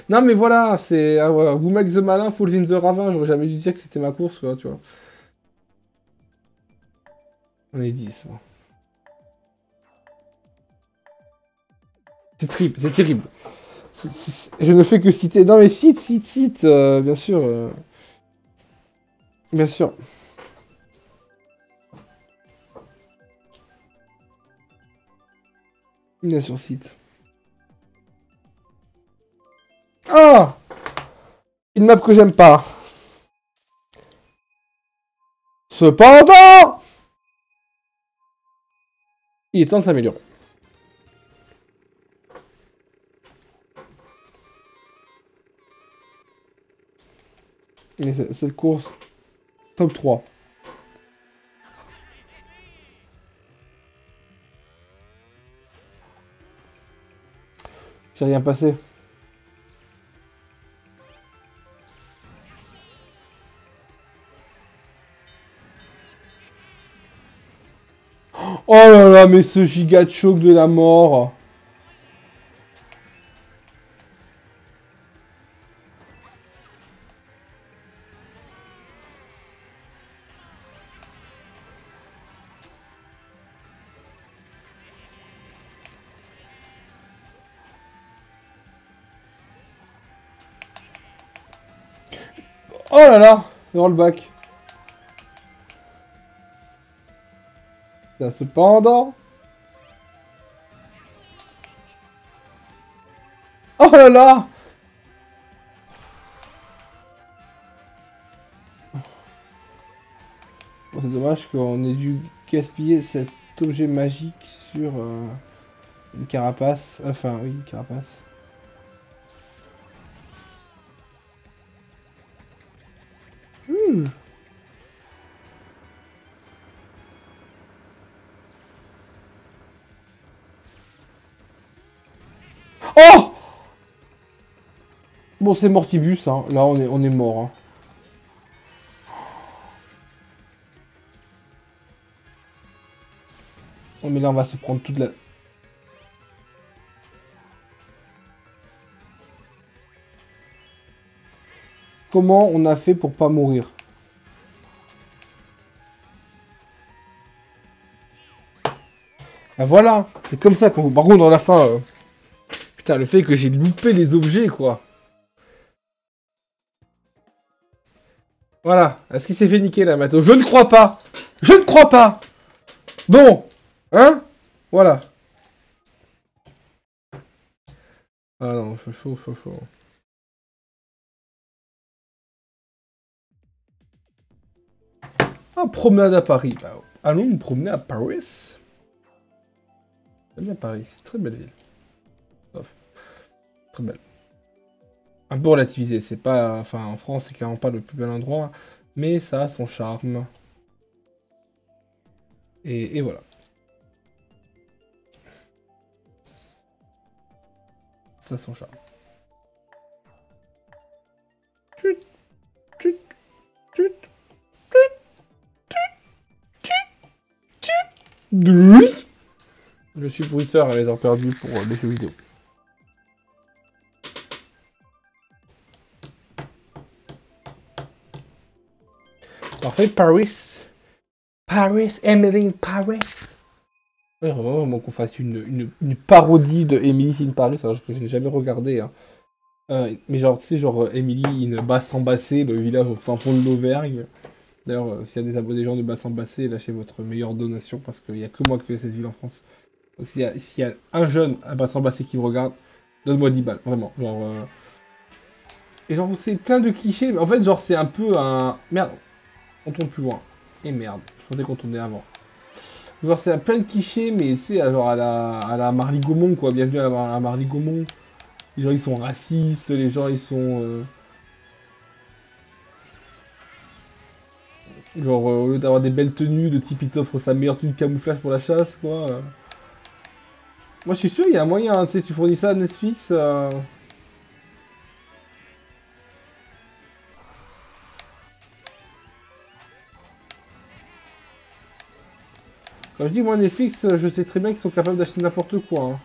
Non mais voilà, c'est... Ah, ouais, Who Make the Malin Falls in the Ravin, j'aurais jamais dû dire que c'était ma course quoi, tu vois. On est 10, bon. C'est terrible, c'est terrible. Je ne fais que citer... Non mais cite, bien sûr. Bien sûr. Bien sûr, cite. Ah! Une map que j'aime pas. Cependant, il est temps de s'améliorer. Mais cette course, top 3. C'est rien passé. Oh là là, mais ce giga de choc de la mort. Oh là là, le rollback. Là, cependant. Oh là là. Bon, c'est dommage qu'on ait dû gaspiller cet objet magique sur une carapace. Enfin, oui, une carapace. Oh! Bon, c'est Mortibus, hein. Là, on est mort, hein. Oh, mais là, on va se prendre toute la... Comment on a fait pour pas mourir? Ah voilà, c'est comme ça qu'on... Par contre, dans la fin... Putain, le fait que j'ai loupé les objets, quoi. Voilà. Est-ce qu'il s'est fait niquer là maintenant? Je ne crois pas. Je ne crois pas. Bon. Hein? Voilà. Ah non, chaud. Ah, promenade à Paris. Bah, allons nous promener à Paris. J'aime bien Paris, c'est une très belle ville. Sauf. Très belle. Un peu relativisé, c'est pas... Enfin, en France, c'est clairement pas le plus bel endroit, mais ça a son charme. Et voilà. Ça a son charme. Je suis bruiteur à les heures perdues pour les jeux vidéo. Parfait, Paris. Paris, Emily in Paris. Ouais, vraiment qu'on fasse une parodie de Emily in Paris, alors que je n'ai jamais regardé. Hein. Mais genre, tu sais, genre Emily in Basse-en-Bassé, le village au fin fond de l'Auvergne. D'ailleurs, s'il y a des gens de Basse-en-Bassé, lâchez votre meilleure donation, parce qu'il n'y a que moi qui connais cette ville en France. Donc s'il y a un jeune à Basse-en-Bassé qui me regarde, donne-moi 10 balles, vraiment. Genre, Et genre, c'est plein de clichés, mais en fait, genre, c'est un peu un... Merde, on tourne plus loin. Et merde, je pensais qu'on tournait avant. Genre, c'est plein de clichés, mais c'est genre à la Marly Gaumont, quoi. Bienvenue à Marly Gaumont. Les gens, ils sont racistes, les gens, ils sont... Genre, au lieu d'avoir des belles tenues, le type, il t'offre sa meilleure tenue de camouflage pour la chasse, quoi. Moi, je suis sûr, il y a un moyen, hein, tu sais, tu fournis ça à Netflix... Quand je dis moi Netflix, je sais très bien qu'ils sont capables d'acheter n'importe quoi. Hein.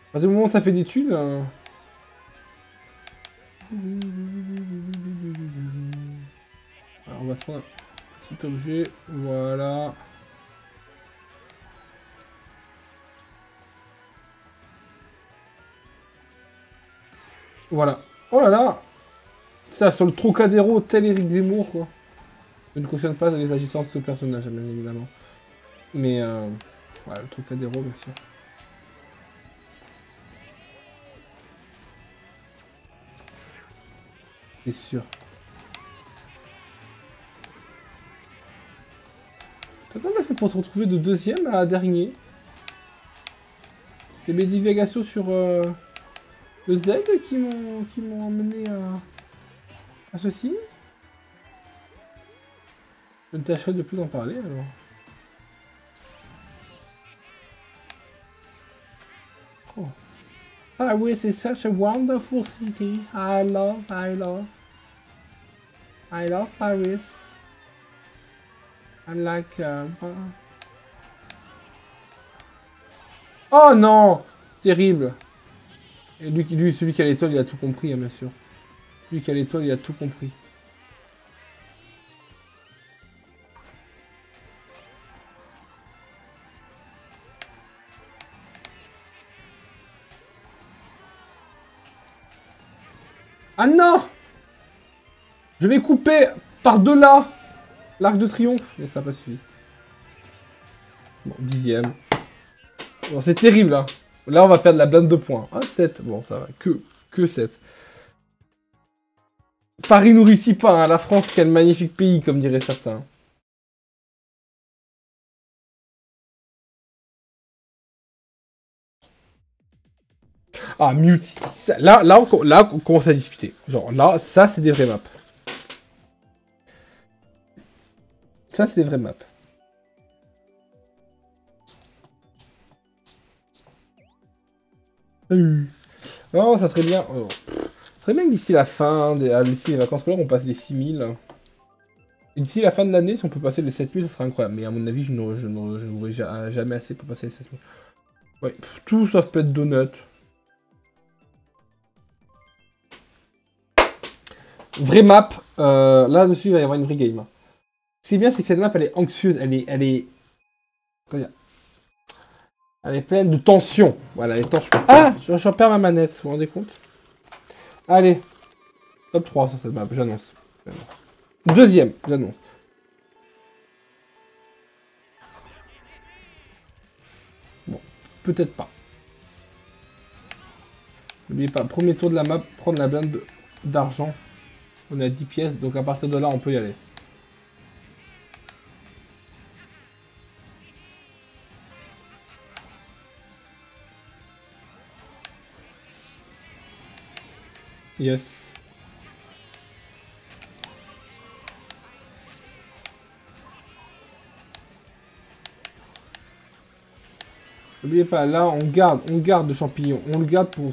À partir du moment où ça fait des thunes... Alors on va se prendre un petit objet, voilà. Voilà. Oh là là. Ça, sur le Trocadéro, tel Éric Zemmour, quoi. Je ne cautionne pas les agissances de ce personnage, bien évidemment. Mais, voilà, le Trocadéro, bien sûr. C'est sûr. Comment on a fait pour se retrouver de deuxième à dernier? C'est mes divagations sur le Z qui m'ont amené à ceci. Je ne tâcherai de plus en parler alors. Oh. Paris is such a wonderful city. I love Paris. I'm like... Oh non! Terrible. Et lui, celui qui a l'étoile, il a tout compris, hein, bien sûr. Celui qui a l'étoile, il a tout compris. Ah non! Je vais couper par-delà l'Arc de Triomphe. Mais ça n'a pas suffi. Bon, 10e. Bon, c'est terrible, là. Là, on va perdre la blinde de points. Ah, 7. Bon, ça va. Que 7. Paris nous réussit pas, hein. La France, quel magnifique pays, comme diraient certains. Ah, Mute. Là, on commence à discuter. Genre, là, ça, c'est des vraies maps. Ça, c'est des vraies maps. Salut. Non, ça serait bien... Oh. Ça serait bien que d'ici la fin, d'ici les vacances scolaires, on passe les 6000. Et d'ici la fin de l'année, si on peut passer les 7000, ça serait incroyable. Mais à mon avis, je n'aurai jamais assez pour passer les 7000. Ouais, tout sauf Pet Donut. Vraie map, là-dessus, il va y avoir une vraie game. Ce qui est bien, c'est que cette map, elle est anxieuse, elle est... Comment dire? Elle est pleine de tension. Voilà, les tensions. Ah, j'en perds ma manette, vous vous rendez compte? Allez. Top 3 sur cette map, j'annonce. Deuxième, j'annonce. Bon, peut-être pas. N'oubliez pas, premier tour de la map, prendre la blinde d'argent. On est à 10 pièces, donc à partir de là, on peut y aller. Yes. N'oubliez pas, là, on garde le champignon. On le garde pour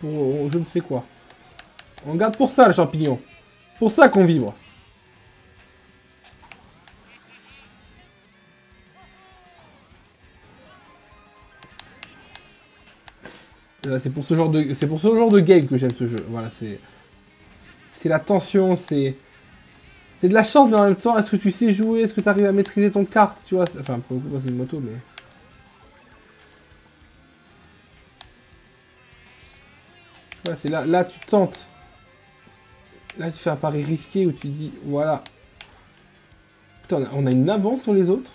je ne sais quoi. On garde pour ça, le champignon. Pour ça qu'on vibre. C'est pour ce genre de game que j'aime ce jeu. Voilà, c'est la tension, c'est de la chance, mais en même temps, est-ce que tu sais jouer, est-ce que tu arrives à maîtriser ton kart, tu vois. Enfin, pour le coup, c'est une moto, mais voilà, c'est là tu tentes. Là, tu fais un pari risqué où tu dis, voilà. Putain, on a une avance sur les autres.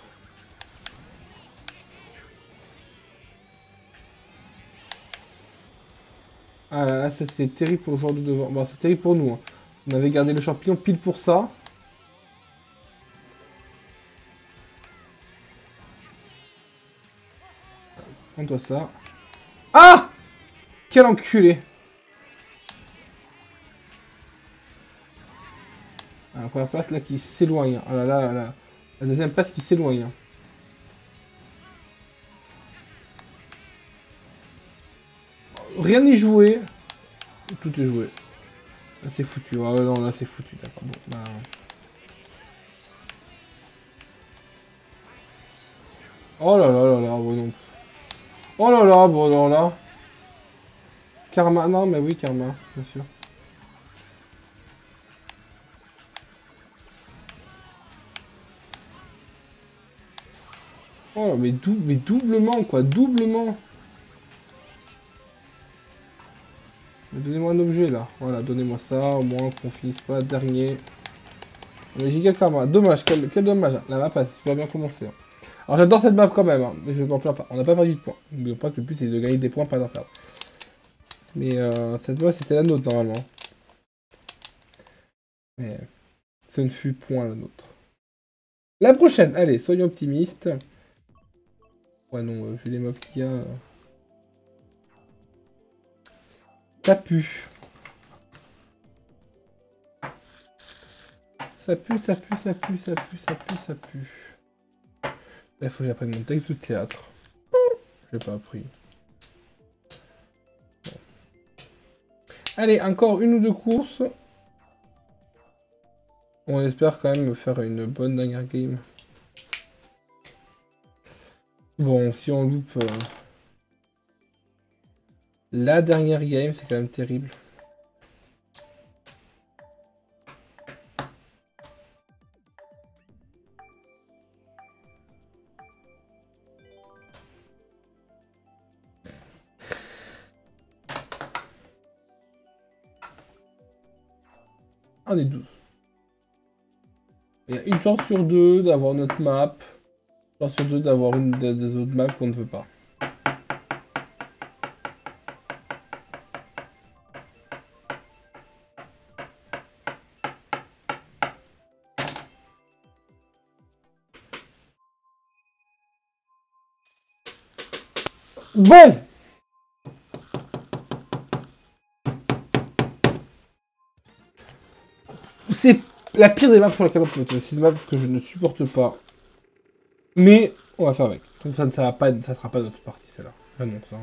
Ah là, là, ça c'est terrible pour le joueur de devant. Bon, c'est terrible pour nous. Hein. On avait gardé le champignon pile pour ça. Prends-toi ça. Ah! Quel enculé! Ah, la première place là qui s'éloigne. Ah là là là. La deuxième place qui s'éloigne. Rien n'est joué. Tout est joué. Là c'est foutu. Ah non, là c'est foutu. D'accord. Bon, bah... Oh là là là là, bon non. Oh là là, bon non là. Karma, non mais oui, Karma, bien sûr. Oh mais doublement quoi, doublement. Donnez-moi un objet là. Voilà, donnez-moi ça, au moins qu'on finisse pas dernier. Mais giga karma. Dommage, quel dommage. La map a super bien commencé. Hein. Alors j'adore cette map quand même, hein, mais je m'en plains pas. On n'a pas perdu de points. N'oublions pas que le but c'est de gagner des points, pas d'en perdre. Mais cette map c'était la nôtre normalement. Mais ce ne fut point la nôtre. La prochaine, allez, soyons optimistes. Ouais non, vu les mobs qu'il y a... Ça pue. Ça pue, ça pue, ça pue, ça pue, ça pue, ça pue. Il faut que j'apprenne mon texte de théâtre. Je l'ai pas appris. Bon. Allez, encore une ou deux courses. On espère quand même faire une bonne dernière game. Bon, si on loupe la dernière game, c'est quand même terrible. On est 12. Il y a une chance sur deux d'avoir notre map. Une chance sur deux d'avoir une des autres maps qu'on ne veut pas. Bon! C'est la pire des maps sur laquelle on peut être. C'est une map que je ne supporte pas. Mais on va faire avec. Donc ça ne sera pas, ça sera pas notre partie celle-là. Ah non, ça.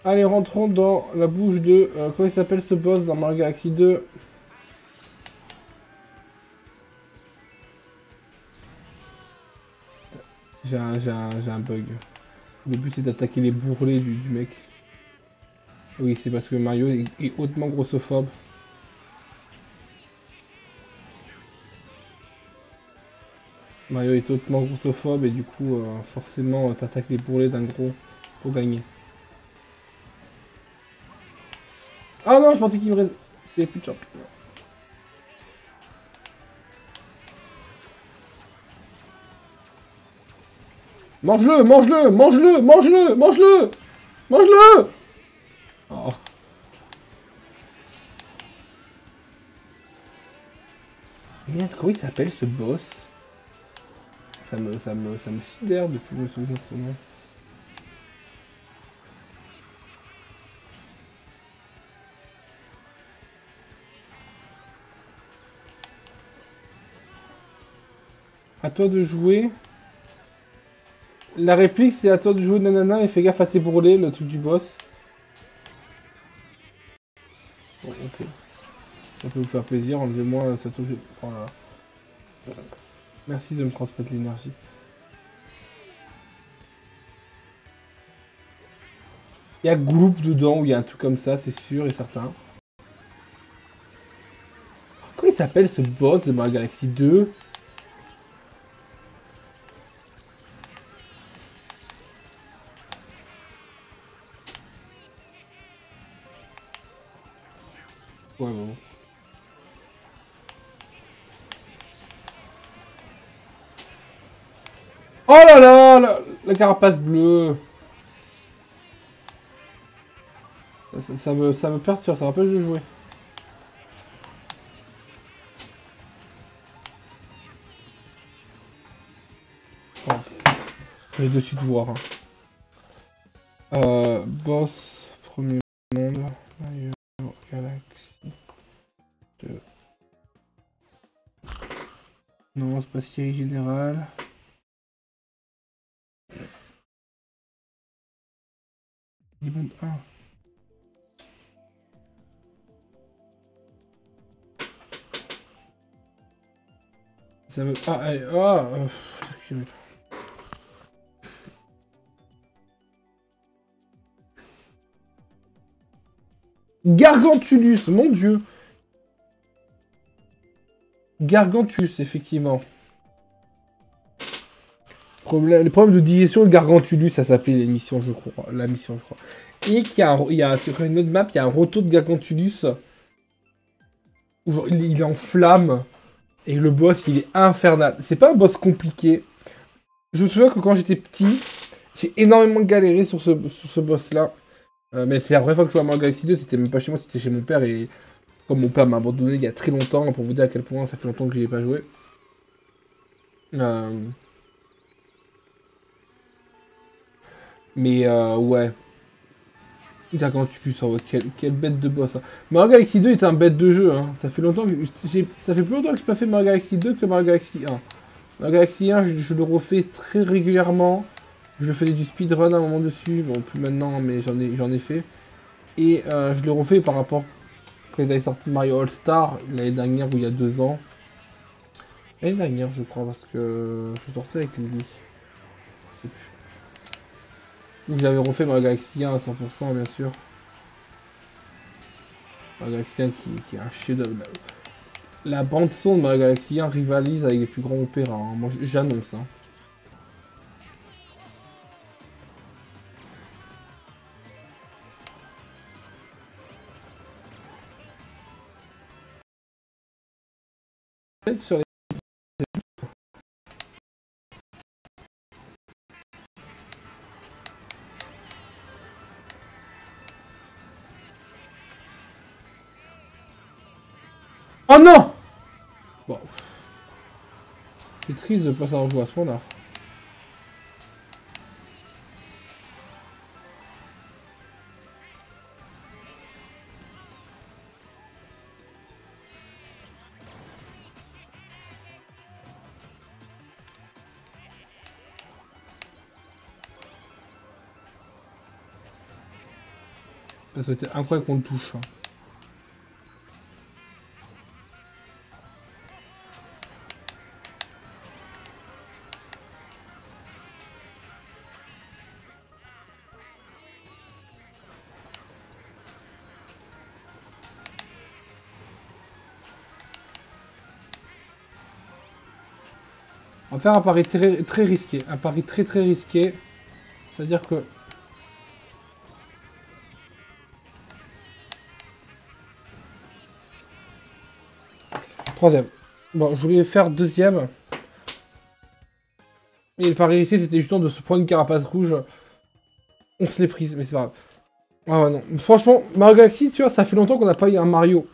Allez, rentrons dans la bouche de... comment il s'appelle ce boss dans Mario Galaxy 2? J'ai un bug. Le but c'est d'attaquer les bourrelets du mec. Oui, c'est parce que Mario est hautement grossophobe. Mario est hautement grossophobe et du coup, forcément, t'attaques les bourrelets d'un gros pour gagner. Ah non, je pensais qu'il me restait... Il n'y avait plus de champignons. Mange-le, mange-le, mange-le, mange-le, mange-le! Mange-le! Oh. Merde, comment il s'appelle ce boss? Ça me sidère depuis me souvenir de ce nom. À toi de jouer. La réplique, c'est à toi de jouer nanana et fais gaffe à tes bourrelets, le truc du boss. Bon, ok. Ça peut vous faire plaisir, enlevez-moi cet objet. Oh là là. Merci de me transmettre l'énergie. Il y a groupe dedans où il y a un truc comme ça, c'est sûr et certain. Comment il s'appelle ce boss de Mario Galaxy 2? Ouais, bon. Oh là là, la carapace bleue. Ça me perturbe, ça m'empêche de jouer. Oh. Je vais de suite voir. Hein. Boss, premier monde, Mario Galaxy 2. Non, c'est pas série générale. Monde 1. Ça veut... Ah, allez, circule. Gargantulus, mon dieu. Gargantus, effectivement. Le problème de digestion de Gargantulus, ça s'appelait l'émission, je crois. La mission, je crois. Et qu'il y a sur une autre map, il y a un retour de Gargantulus. Où il est en flamme. Et le boss, il est infernal. C'est pas un boss compliqué. Je me souviens que quand j'étais petit, j'ai énormément galéré sur ce boss-là. Mais c'est la première fois que je jouais à Mario Galaxy 2, c'était même pas chez moi, c'était chez mon père. Et comme mon père m'a abandonné il y a très longtemps, pour vous dire à quel point ça fait longtemps que j'y ai pas joué. Mais ouais. Gargantuous, oh, quelle bête de boss. Hein. Mario Galaxy 2 est un bête de jeu. Hein. Ça fait longtemps que ça fait plus longtemps que j'ai pas fait Mario Galaxy 2 que Mario Galaxy 1. Mario Galaxy 1, je le refais très régulièrement. Je faisais du speedrun à un moment dessus. Bon, plus maintenant, mais j'en ai fait. Et je le refais par rapport quand ils avaient sorti Mario All-Star l'année dernière ou il y a 2 ans. L'année dernière, je crois, parce que je sortais avec Lily. J'avais refait Mario Galaxy 1 à 100%, bien sûr. Mario Galaxy 1 qui est un chef-d'œuvre. La bande-son de Mario Galaxy 1 rivalise avec les plus grands opéras. Hein. Moi, j'annonce. Hein. Sur les... Oh non! Bon. C'est triste de pas savoir jouer à ce point-là. C'était incroyable qu'on le touche. Hein. On va faire un pari très risqué. Un pari très risqué. C'est-à-dire que... troisième. Bon, je voulais faire deuxième. Mais le pari ici, c'était justement de se prendre une carapace rouge. On se l'est prise, mais c'est pas grave. Ah ouais, non. Franchement, Mario Galaxy, tu vois, ça fait longtemps qu'on n'a pas eu un Mario.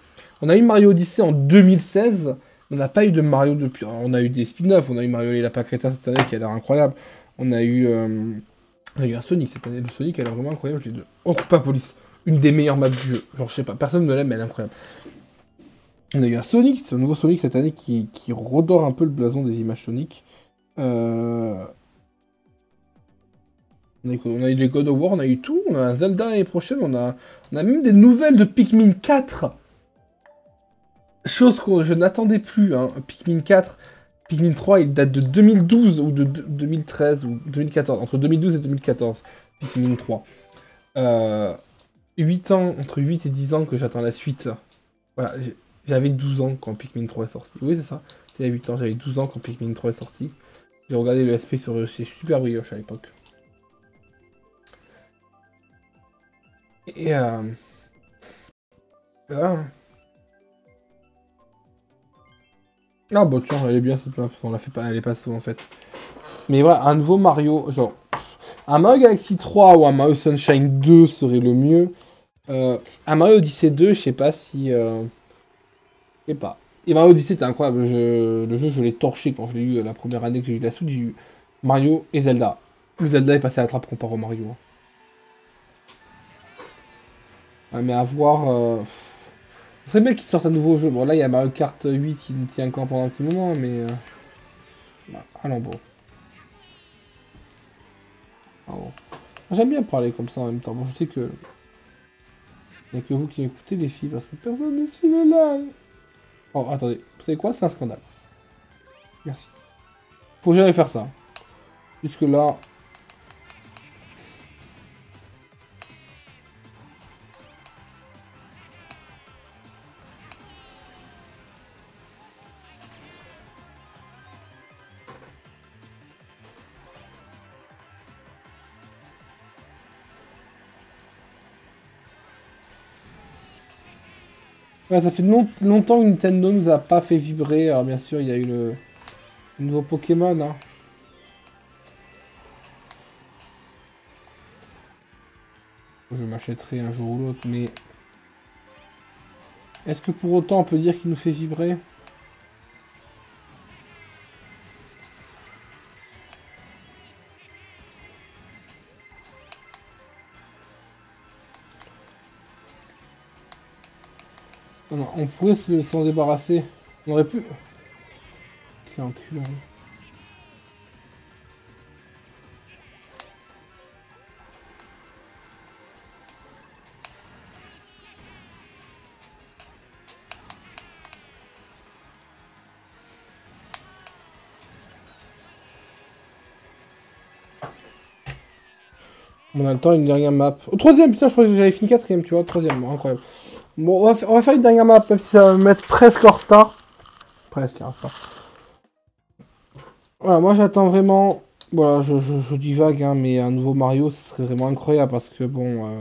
On a eu Mario Odyssey en 2016. On n'a pas eu de Mario depuis. Alors, on a eu des spin-offs. On a eu Mario et Lapin Crétin cette année qui a l'air incroyable. On a eu un Sonic cette année. Le Sonic, elle est vraiment incroyable. Je l'ai de... Oh, pas police. Une des meilleures maps du jeu. Genre, je sais pas. Personne ne l'aime, mais elle est incroyable. On a eu un Sonic. C'est un nouveau Sonic cette année qui redore un peu le blason des images Sonic. On a eu les God of War, on a eu tout, on a un Zelda l'année prochaine, on a même des nouvelles de Pikmin 4. Chose que je n'attendais plus, hein. Pikmin 4, Pikmin 3, il date de 2012 ou de 2013 ou 2014, entre 2012 et 2014, Pikmin 3. 8 ans, entre 8 et 10 ans que j'attends la suite. Voilà, j'avais 12 ans quand Pikmin 3 est sorti. Oui, c'est ça, c'est il y a 8 ans, j'avais 12 ans quand Pikmin 3 est sorti. J'ai regardé le SP sur Super Brioche à l'époque. Et ah. Ah bah tiens, elle est bien cette map, on la fait pas, elle est pas souvent en fait. Mais voilà, un nouveau Mario, genre un Mario Galaxy 3 ou un Mario Sunshine 2 serait le mieux. Un Mario Odyssey 2, je sais pas si... Je sais pas. Et Mario Odyssey c'était incroyable, le jeu je l'ai torché quand je l'ai eu la première année que j'ai eu la Switch, j'ai eu Mario et Zelda. Le Zelda est passé à la trappe comparé au Mario. Ouais, mais à voir... Ce serait bien qu'ils sortent un nouveau jeu. Bon, là, il y a Mario Kart 8 qui nous tient encore pendant un petit moment, mais... Bah, allons bon. Ah bon. J'aime bien parler comme ça en même temps. Bon, je sais que... Il n'y a que vous qui écoutez les filles, parce que personne ne suit le live. Oh, attendez. Vous savez quoi? C'est un scandale. Merci. Faut jamais faire ça. Jusque là... Ouais, ça fait longtemps que Nintendo nous a pas fait vibrer. Alors bien sûr, il y a eu le nouveau Pokémon. Hein. Je m'achèterai un jour ou l'autre, mais... Est-ce que pour autant on peut dire qu'il nous fait vibrer? Non, non, on pourrait s'en débarrasser. On aurait pu... Quel enculé. On a le temps, une dernière map. Au troisième, putain, je croyais que j'avais fini quatrième, tu vois. Troisième, bon, incroyable. Bon, on va faire une dernière map, même si ça va me mettre presque en retard. Presque, hein, ça. Voilà, moi j'attends vraiment... Voilà, je divague, hein, mais un nouveau Mario, ce serait vraiment incroyable, parce que, bon...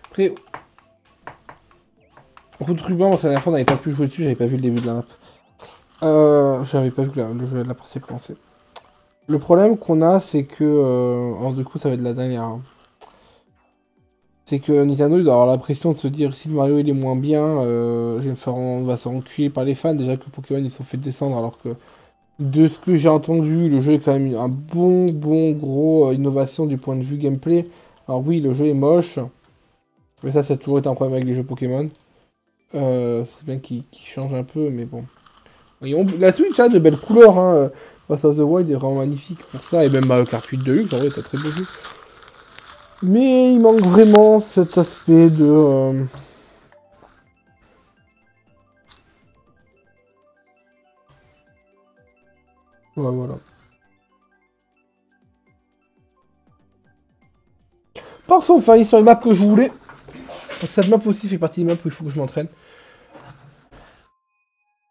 Après... Route ruban, moi, c'est la dernière fois, on n'avait pas pu jouer dessus, j'avais pas vu le début de la map. J'avais pas vu le jeu de la partie commencer. Le problème qu'on a, c'est que... alors du coup, ça va être la dernière. Hein. C'est que Nintendo, il doit avoir l'impression de se dire, si le Mario il est moins bien, on va se faire enculer par les fans. Déjà que Pokémon, ils se sont fait descendre, alors que... De ce que j'ai entendu, le jeu est quand même un bon gros innovation du point de vue gameplay. Alors oui, le jeu est moche. Mais ça a toujours été un problème avec les jeux Pokémon. C'est bien qu'il change un peu, mais bon. La Switch a de belles couleurs, hein. Breath of the Wild est vraiment magnifique pour ça, et même Mario Kart 8 Deluxe, en vrai, c'est un très beau jeu. Mais il manque vraiment cet aspect de... Ouais, voilà. Parfait, on va aller sur les maps que je voulais. Cette map aussi fait partie des maps où il faut que je m'entraîne.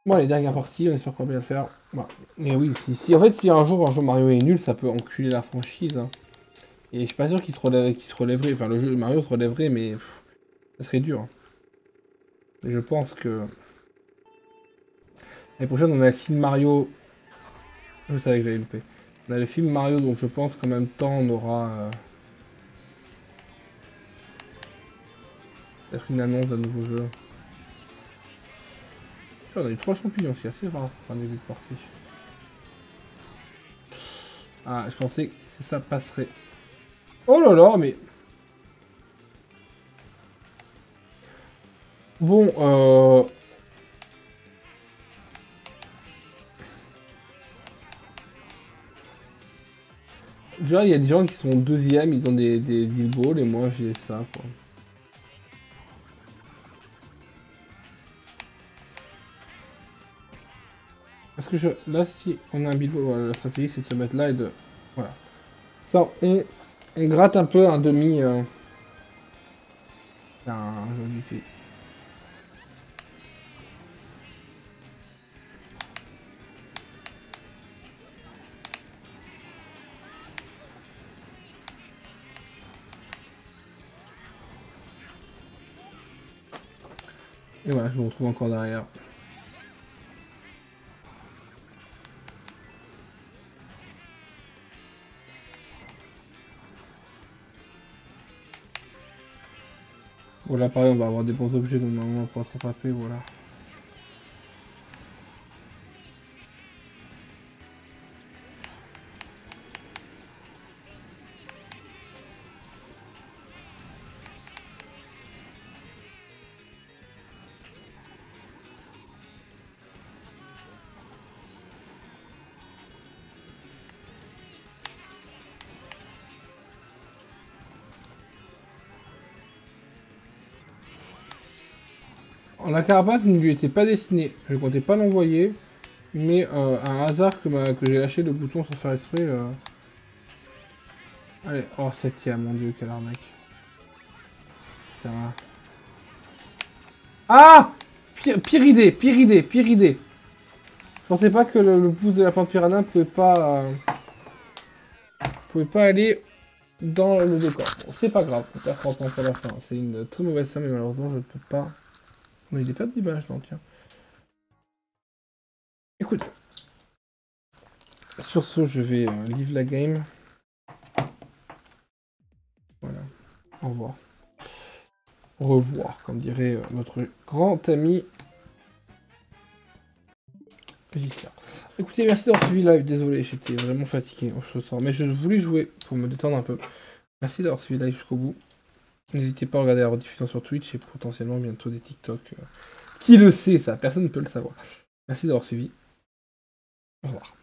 Bon, les dernières parties, on espère qu'on va bien le faire. Voilà. Mais oui, en fait, si un jour Mario est nul, ça peut enculer la franchise. Hein. Et je suis pas sûr qu'il se relèverait. Enfin, le jeu Mario se relèverait, mais ça serait dur. Hein. Et je pense que... L'année prochaine, on a le film Mario. Je savais que j'allais louper. On a le film Mario, donc je pense qu'en même temps, on aura peut-être une annonce d'un nouveau jeu. On a eu 3 champignons, c'est assez rare pour un début de partie. Ah, je pensais que ça passerait. Oh là là, mais... Bon, déjà, il y a des gens qui sont deuxième, ils ont des Bilbo, et moi j'ai ça, quoi. Parce que là, si on a un Bilbo, voilà, la stratégie c'est de se mettre là et de... Voilà. Ça, on gratte un peu un demi... Un joli fait. Et voilà, je me retrouve encore derrière. Voilà, pareil, on va avoir des bons objets, donc normalement on pourra se rattraper, voilà. La carapace ne lui était pas destinée, je ne comptais pas l'envoyer, mais un hasard que j'ai lâché le bouton sans faire esprit. Allez, oh 7ème, mon dieu, quelle arnaque. Putain. Ah, pire idée, pire idée, pire idée. Je pensais pas que le pouce de la plante piranha pouvait pas aller dans le décor. Bon, c'est pas grave, on perd 30 ans pour la fin. C'est une très mauvaise somme, mais malheureusement je ne peux pas. Mais il est pas de l'image, non, tiens. Écoute. Sur ce, je vais leave la game. Voilà. Au revoir. Au revoir, comme dirait notre grand ami Giscard. Écoutez, merci d'avoir suivi le live. Désolé, j'étais vraiment fatigué ce soir. Mais je voulais jouer pour me détendre un peu. Merci d'avoir suivi le live jusqu'au bout. N'hésitez pas à regarder la rediffusion sur Twitch et potentiellement bientôt des TikTok. Qui le sait ça? Personne ne peut le savoir. Merci d'avoir suivi. Au revoir.